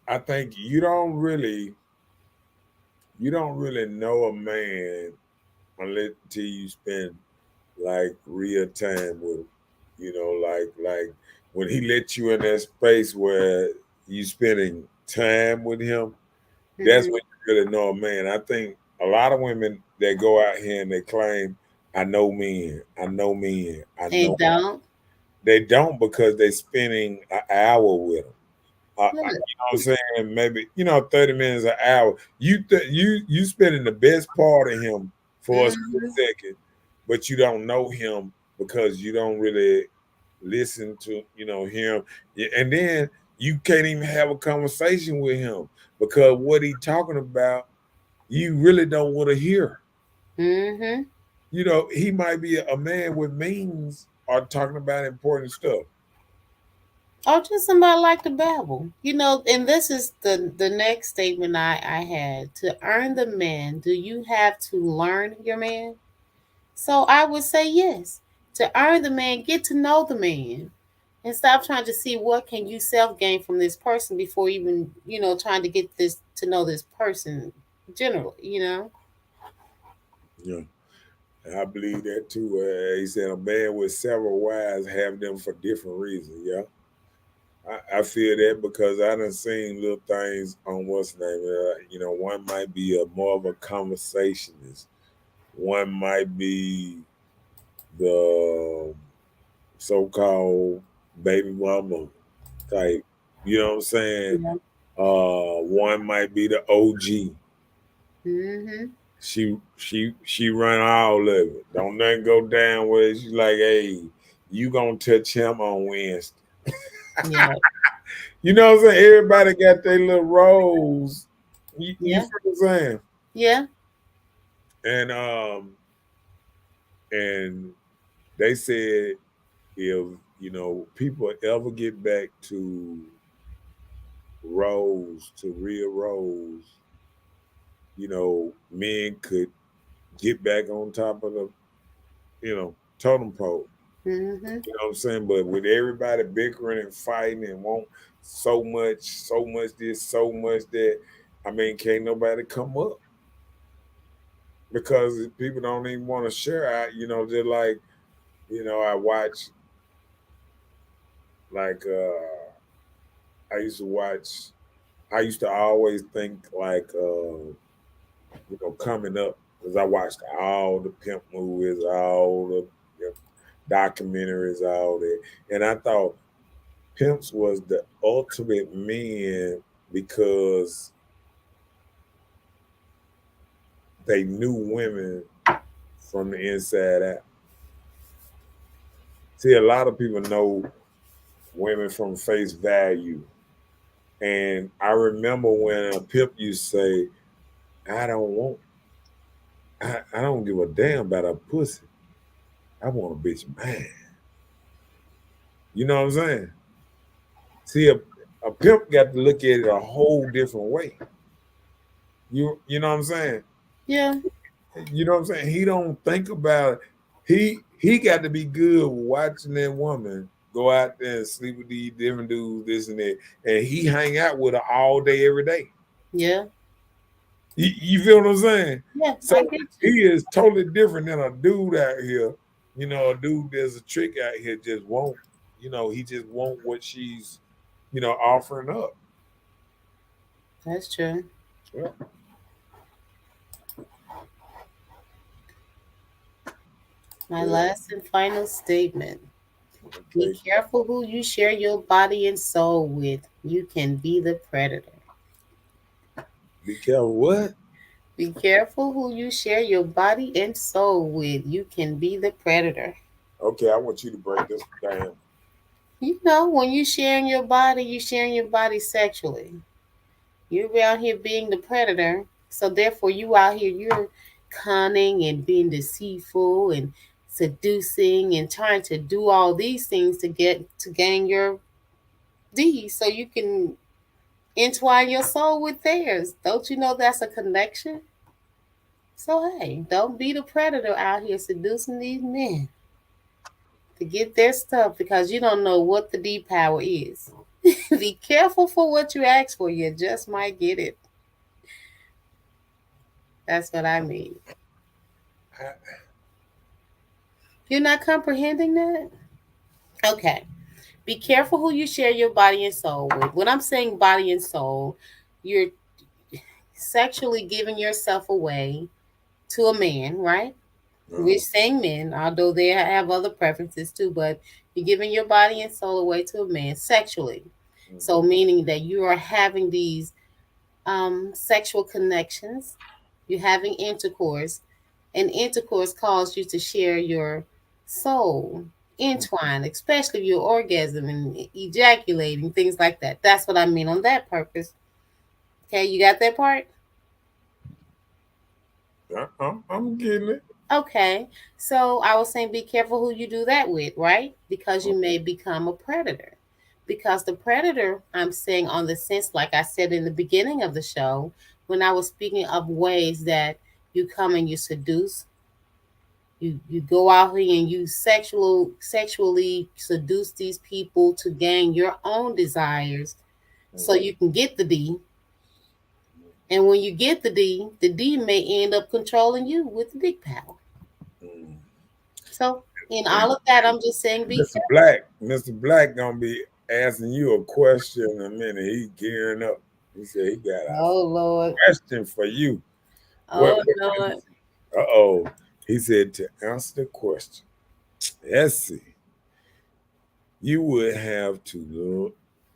I think you don't really know a man unless till you spend like real time with him. You know, like when he let you in that space where you spending time with him, that's mhm. when you really know a man. I think a lot of women that go out here and they claim, I know men, I know men, I They know. don't. They don't because they're spending an hour with them. You Look. know what I'm saying? Maybe 30 minutes an hour. You spending the best part of him for a split Mhm. second, but you don't know him because you don't really listen to him. And then you can't even have a conversation with him because what he talking about you really don't want to hear. Mhm. He might be a man with means or talking about important stuff. Or just somebody like the babble. And this is the next statement I had. To earn the man, do you have to learn your man? So I would say yes. To earn the man, get to know the man. And stop trying to see what can you self gain from this person before even, trying to get this to know this person generally. Yeah. I believe that too. He said a man with several wives have them for different reasons. Yeah, I feel that because I done seen little things on what's the name. One might be a more of a conversationist. One might be the so-called baby mama type. You know what I'm saying? Yeah. One might be the OG. Mm-hmm. She run all of it. Don't nothing go down where she's like, hey, you gonna touch him on Wednesday. Yeah. You know what I'm saying? Everybody got their little roles. You Yeah. feel what I'm saying? Yeah. And and they said if people ever get back to roles, to real roles, men could get back on top of the totem pole. Mm-hmm. You know what I'm saying? But with everybody bickering and fighting and want so much this, so much that, I mean, can't nobody come up because people don't even want to share. Just like, I watch, like, I used to watch, I used to always think like, coming up, because I watched all the pimp movies, all the documentaries, all that. And I thought, pimps was the ultimate men because they knew women from the inside out. See, a lot of people know women from face value. And I remember when a pimp used to say, I don't want, I don't give a damn about a pussy. I want a bitch man. You know what I'm saying? See, a pimp got to look at it a whole different way. You know what I'm saying? Yeah. You know what I'm saying? He don't think about it. He got to be good watching that woman go out there and sleep with these different dudes, this and that, and he hang out with her all day, every day. Yeah. You feel what I'm saying? Yeah. So I get you. he is totally different than a dude out here. A dude there's a trick out here just won't. He just won't what she's, offering up. That's true. Well, My yeah, last and final statement. Be okay. careful who you share your body and soul with. You can be the predator. Be careful. What? Be careful who you share your body and soul with. You can be the predator. Okay, I want you to break this down. When you're sharing your body sexually. You're out here being the predator. So therefore you out here, you're cunning and being deceitful and seducing and trying to do all these things to gain your D so you can entwine your soul with theirs. Don't you know that's a connection? So hey, don't be the predator out here seducing these men. to get their stuff because you don't know what the D power is. Be careful for what you ask for. You just might get it. That's what I mean. You're not comprehending that? Okay. Be careful who you share your body and soul with. When I'm saying body and soul, you're sexually giving yourself away to a man, right? We're saying men, although they have other preferences too, but you're giving your body and soul away to a man sexually. So, meaning that you are having these sexual connections, you're having intercourse, and intercourse calls you to share your soul, entwine, especially your orgasm and ejaculating, things like that. That's what I mean on that purpose. Okay, you got that part? I'm getting it. Okay, so I was saying be careful who you do that with, right? Because you may become a predator. Because the predator, I'm saying on the sense, like I said in the beginning of the show, when I was speaking of ways that you come and you seduce, you go out here and you sexually seduce these people to gain your own desires so you can get the D. And when you get the D may end up controlling you with the dick power. So in all of that, I'm just saying be careful. Mr. Black gonna be asking you a question in a minute. He's gearing up. He said he got a Lord. question for you. Oh Lord. Uh-oh. He said to answer the question, let's see. You would have to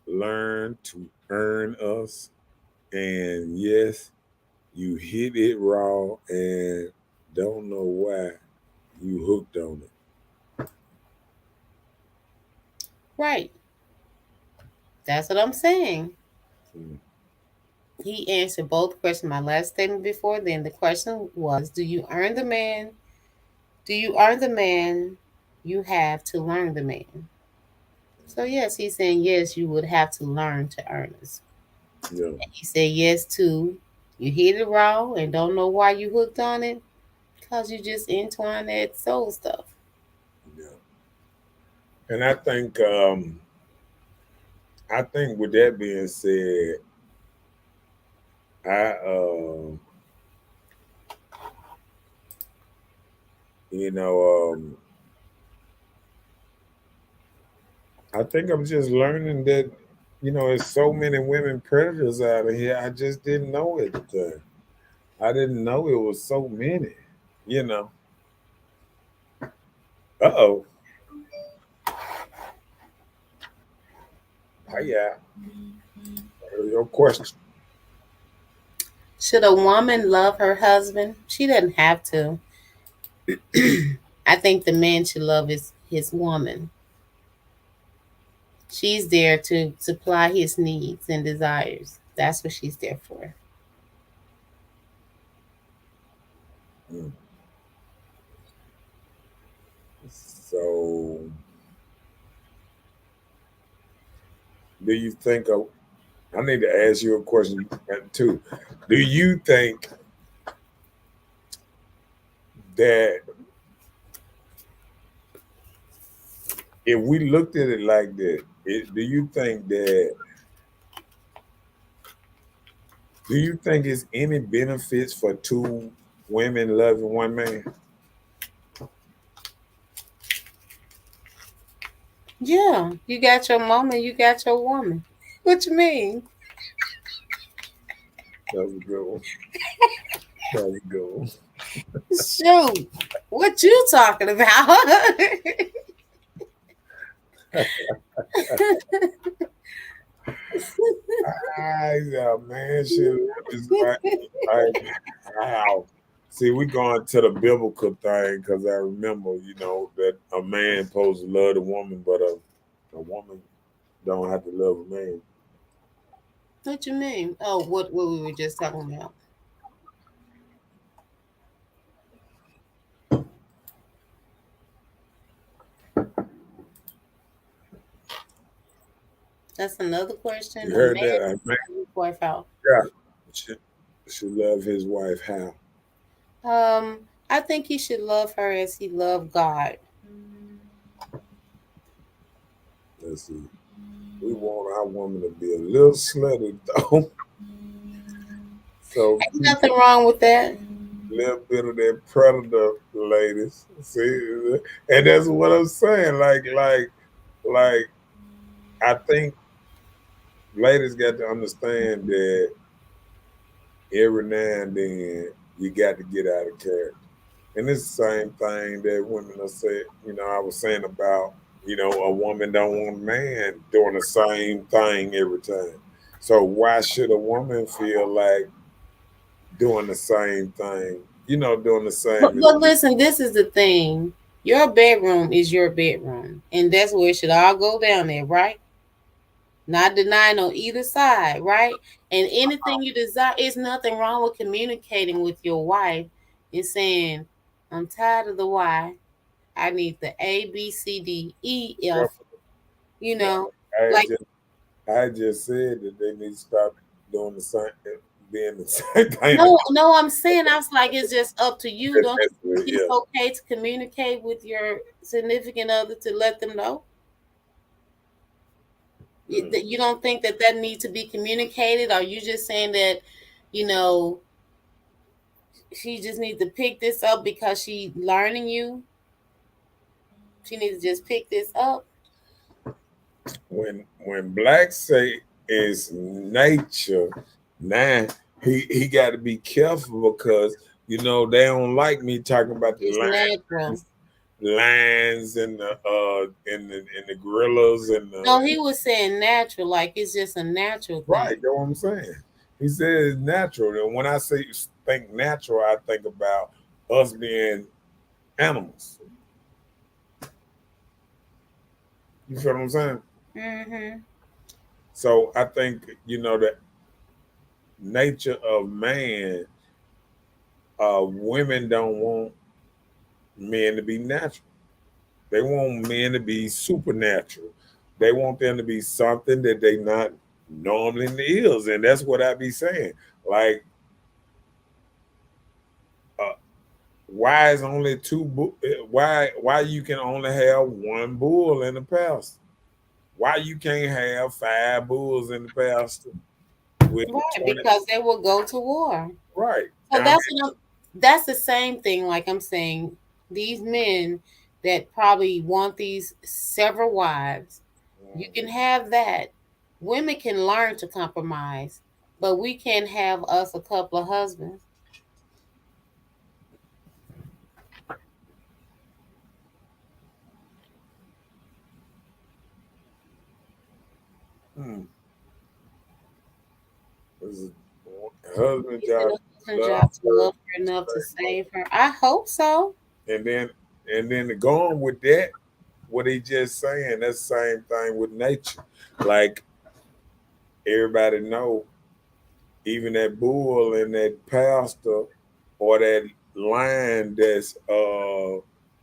learn to earn us. And yes, you hit it raw and don't know why you hooked on it. Right. That's what I'm saying. He answered both questions. My last statement before then, the question was, do you earn the man? Do you earn the man you have to learn the man? So yes, he's saying yes, you would have to learn to earn us. Yeah. And he said yes too. You hit it raw and don't know why you hooked on it because you just entwine that soul stuff. Yeah. And I think with that being said, I I think I'm just learning that there's so many women predators out of here. I just didn't know it. I didn't know it was so many. Uh-oh. Yeah. Your question. Should a woman love her husband? She doesn't have to. I think the man should love his woman. She's there to supply his needs and desires. That's what she's there for. So, do you think I need to ask you a question too. Do you think that if we looked at it like that, do you think it's any benefits for two women loving one man? Yeah, you got your mama, you got your woman. What you mean? That was a good one. That was a good one. Shoot, what you talking about? Man, shit, wow. See, we going to the biblical thing because I remember, that a man supposed to love the woman, but a woman don't have to love a man. What you mean? Oh, what we were just talking about. That's another question. You heard that? Wife out. Yeah. Should love his wife how? I think he should love her as he loved God. let's see. We want our woman to be a little slutty though. So Ain't nothing wrong with that. a little bit of that predator, ladies. See, and that's what I'm saying. Like, I think ladies got to understand that every now and then you got to get out of character. And it's the same thing that women are saying, I was saying about, a woman don't want a man doing the same thing every time. So why should a woman feel like doing the same thing, doing the same? But listen, this is the thing. Your bedroom is your bedroom, and that's where it should all go down there, right? Not denying on either side, right? And anything you desire, is nothing wrong with communicating with your wife and saying, I'm tired of the Y. I need the A, B, C, D, E, F, you know, I like just, I just said that they need to stop doing the same, being the same thing. no, I'm saying I was like, it's just up to you. Don't you think it's Yeah. okay to communicate with your significant other to let them know? You don't think that needs to be communicated? Or you just saying that, you know, she just needs to pick this up because she learning you? She needs to just pick this up? When blacks say it's nature, now he got to be careful because they don't like me talking about the It's natural. lions and the gorillas and the, No, he was saying natural, like it's just a natural thing. right. That's what I'm saying. He said it's natural, and when I say think natural, I think about us being animals. You feel what I'm saying? Mm-hmm. So I think the nature of man. Women don't want men to be natural. They want men to be supernatural. They want them to be something that they not normally is, and that's what I be saying. Like, why is only why you can only have one bull in the pasture? Why you can't have 5 bulls in the pasture with Right, 20? because they will go to war. Right. So that's the same thing. Like I'm saying, these men that probably want these several wives, you can have that. Women can learn to compromise, but we can have us a couple of husbands. Hmm. This is husband Is job. it a husband job to love her enough to save her? I hope so. And then to go on with that, what he just saying, that's the same thing with nature. Like everybody know, even that bull and that pastor or that lion that's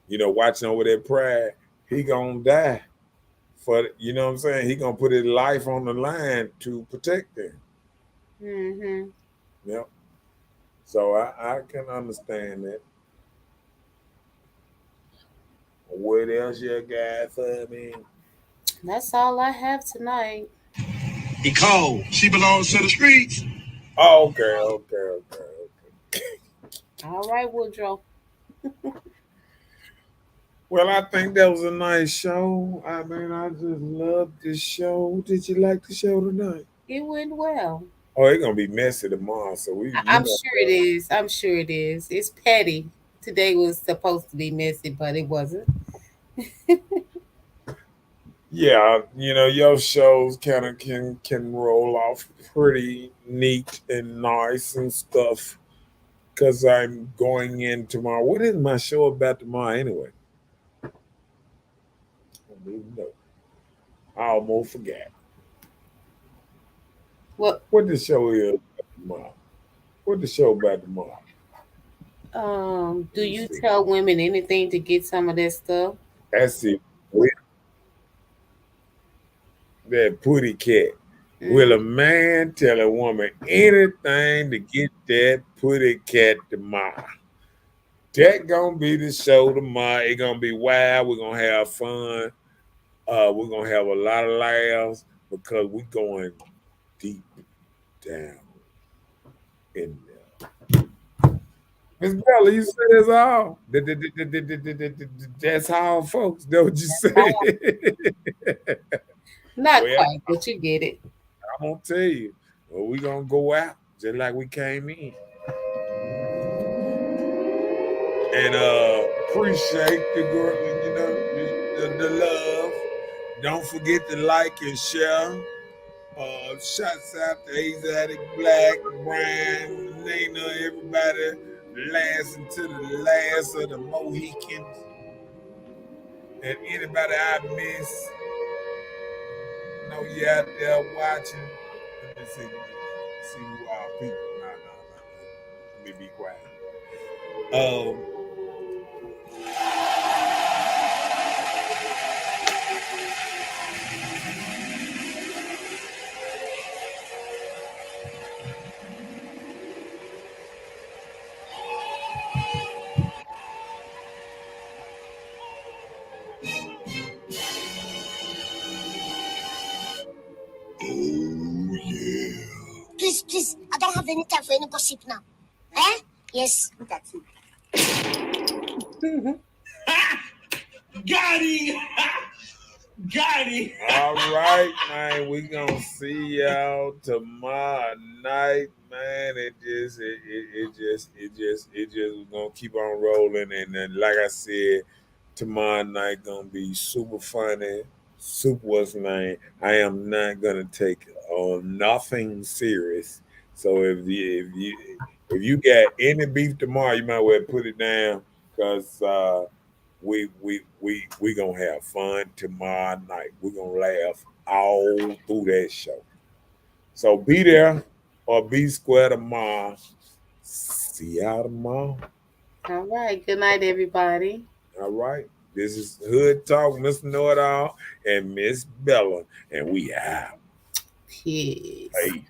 watching over that pride, he gonna die for what I'm saying? He gonna put his life on the line to protect them. Mm-hmm. Yep. So I can understand that. What else you got for me? That's all I have tonight. He cold. She belongs to the streets. Oh, okay. All right, Woodrow. Well, I think that was a nice show. I mean, I just loved this show. Did you like the show tonight? It went well. Oh, it's gonna be messy tomorrow, so I'm sure it is. I'm sure it is. It's petty. Today was supposed to be messy, but it wasn't. yeah, your shows kind of can roll off pretty neat and nice and stuff. Cause I'm going in tomorrow. What is my show about tomorrow anyway? I don't even know. I almost forgot. What What the show is about tomorrow? What the show about tomorrow? do you tell women anything to get some of that stuff? That's it. That putty cat. Will a Mm. man tell a woman anything to get that putty cat tomorrow? That gonna be the show tomorrow. It's gonna be wild. We're gonna have fun. We're gonna have a lot of laughs because we're going deep down in there. Miss Bella, you said that's all. That's all, folks. That's what you said. Not Well, quite, but you get it. I'm gonna tell you. Well, we're gonna go out just like we came in. And appreciate the girl, the love. Don't forget to like and share. Shouts out to Asiatic, Black, Brian, Nina, everybody, last until the last of the Mohicans, and anybody I miss. Know you out there watching. Let me see who our people. No. Let me be quiet. Oh yeah. Please, I don't have any time for any gossip now. Eh? Yes, look at you. Got him! Got him! All right, man. We gonna see y'all tomorrow night, man. It just gonna keep on rolling, and then like I said, tomorrow night gonna be super funny, super what's name. I am not gonna take nothing serious. So if you got any beef tomorrow, you might well put it down because we gonna have fun tomorrow night. We're gonna laugh all through that show. So be there or be square tomorrow. See y'all tomorrow. All right. Good night, everybody. All right. This is Hood Talk, Mr. Know It All, and Miss Bella, and we out. Peace. Peace.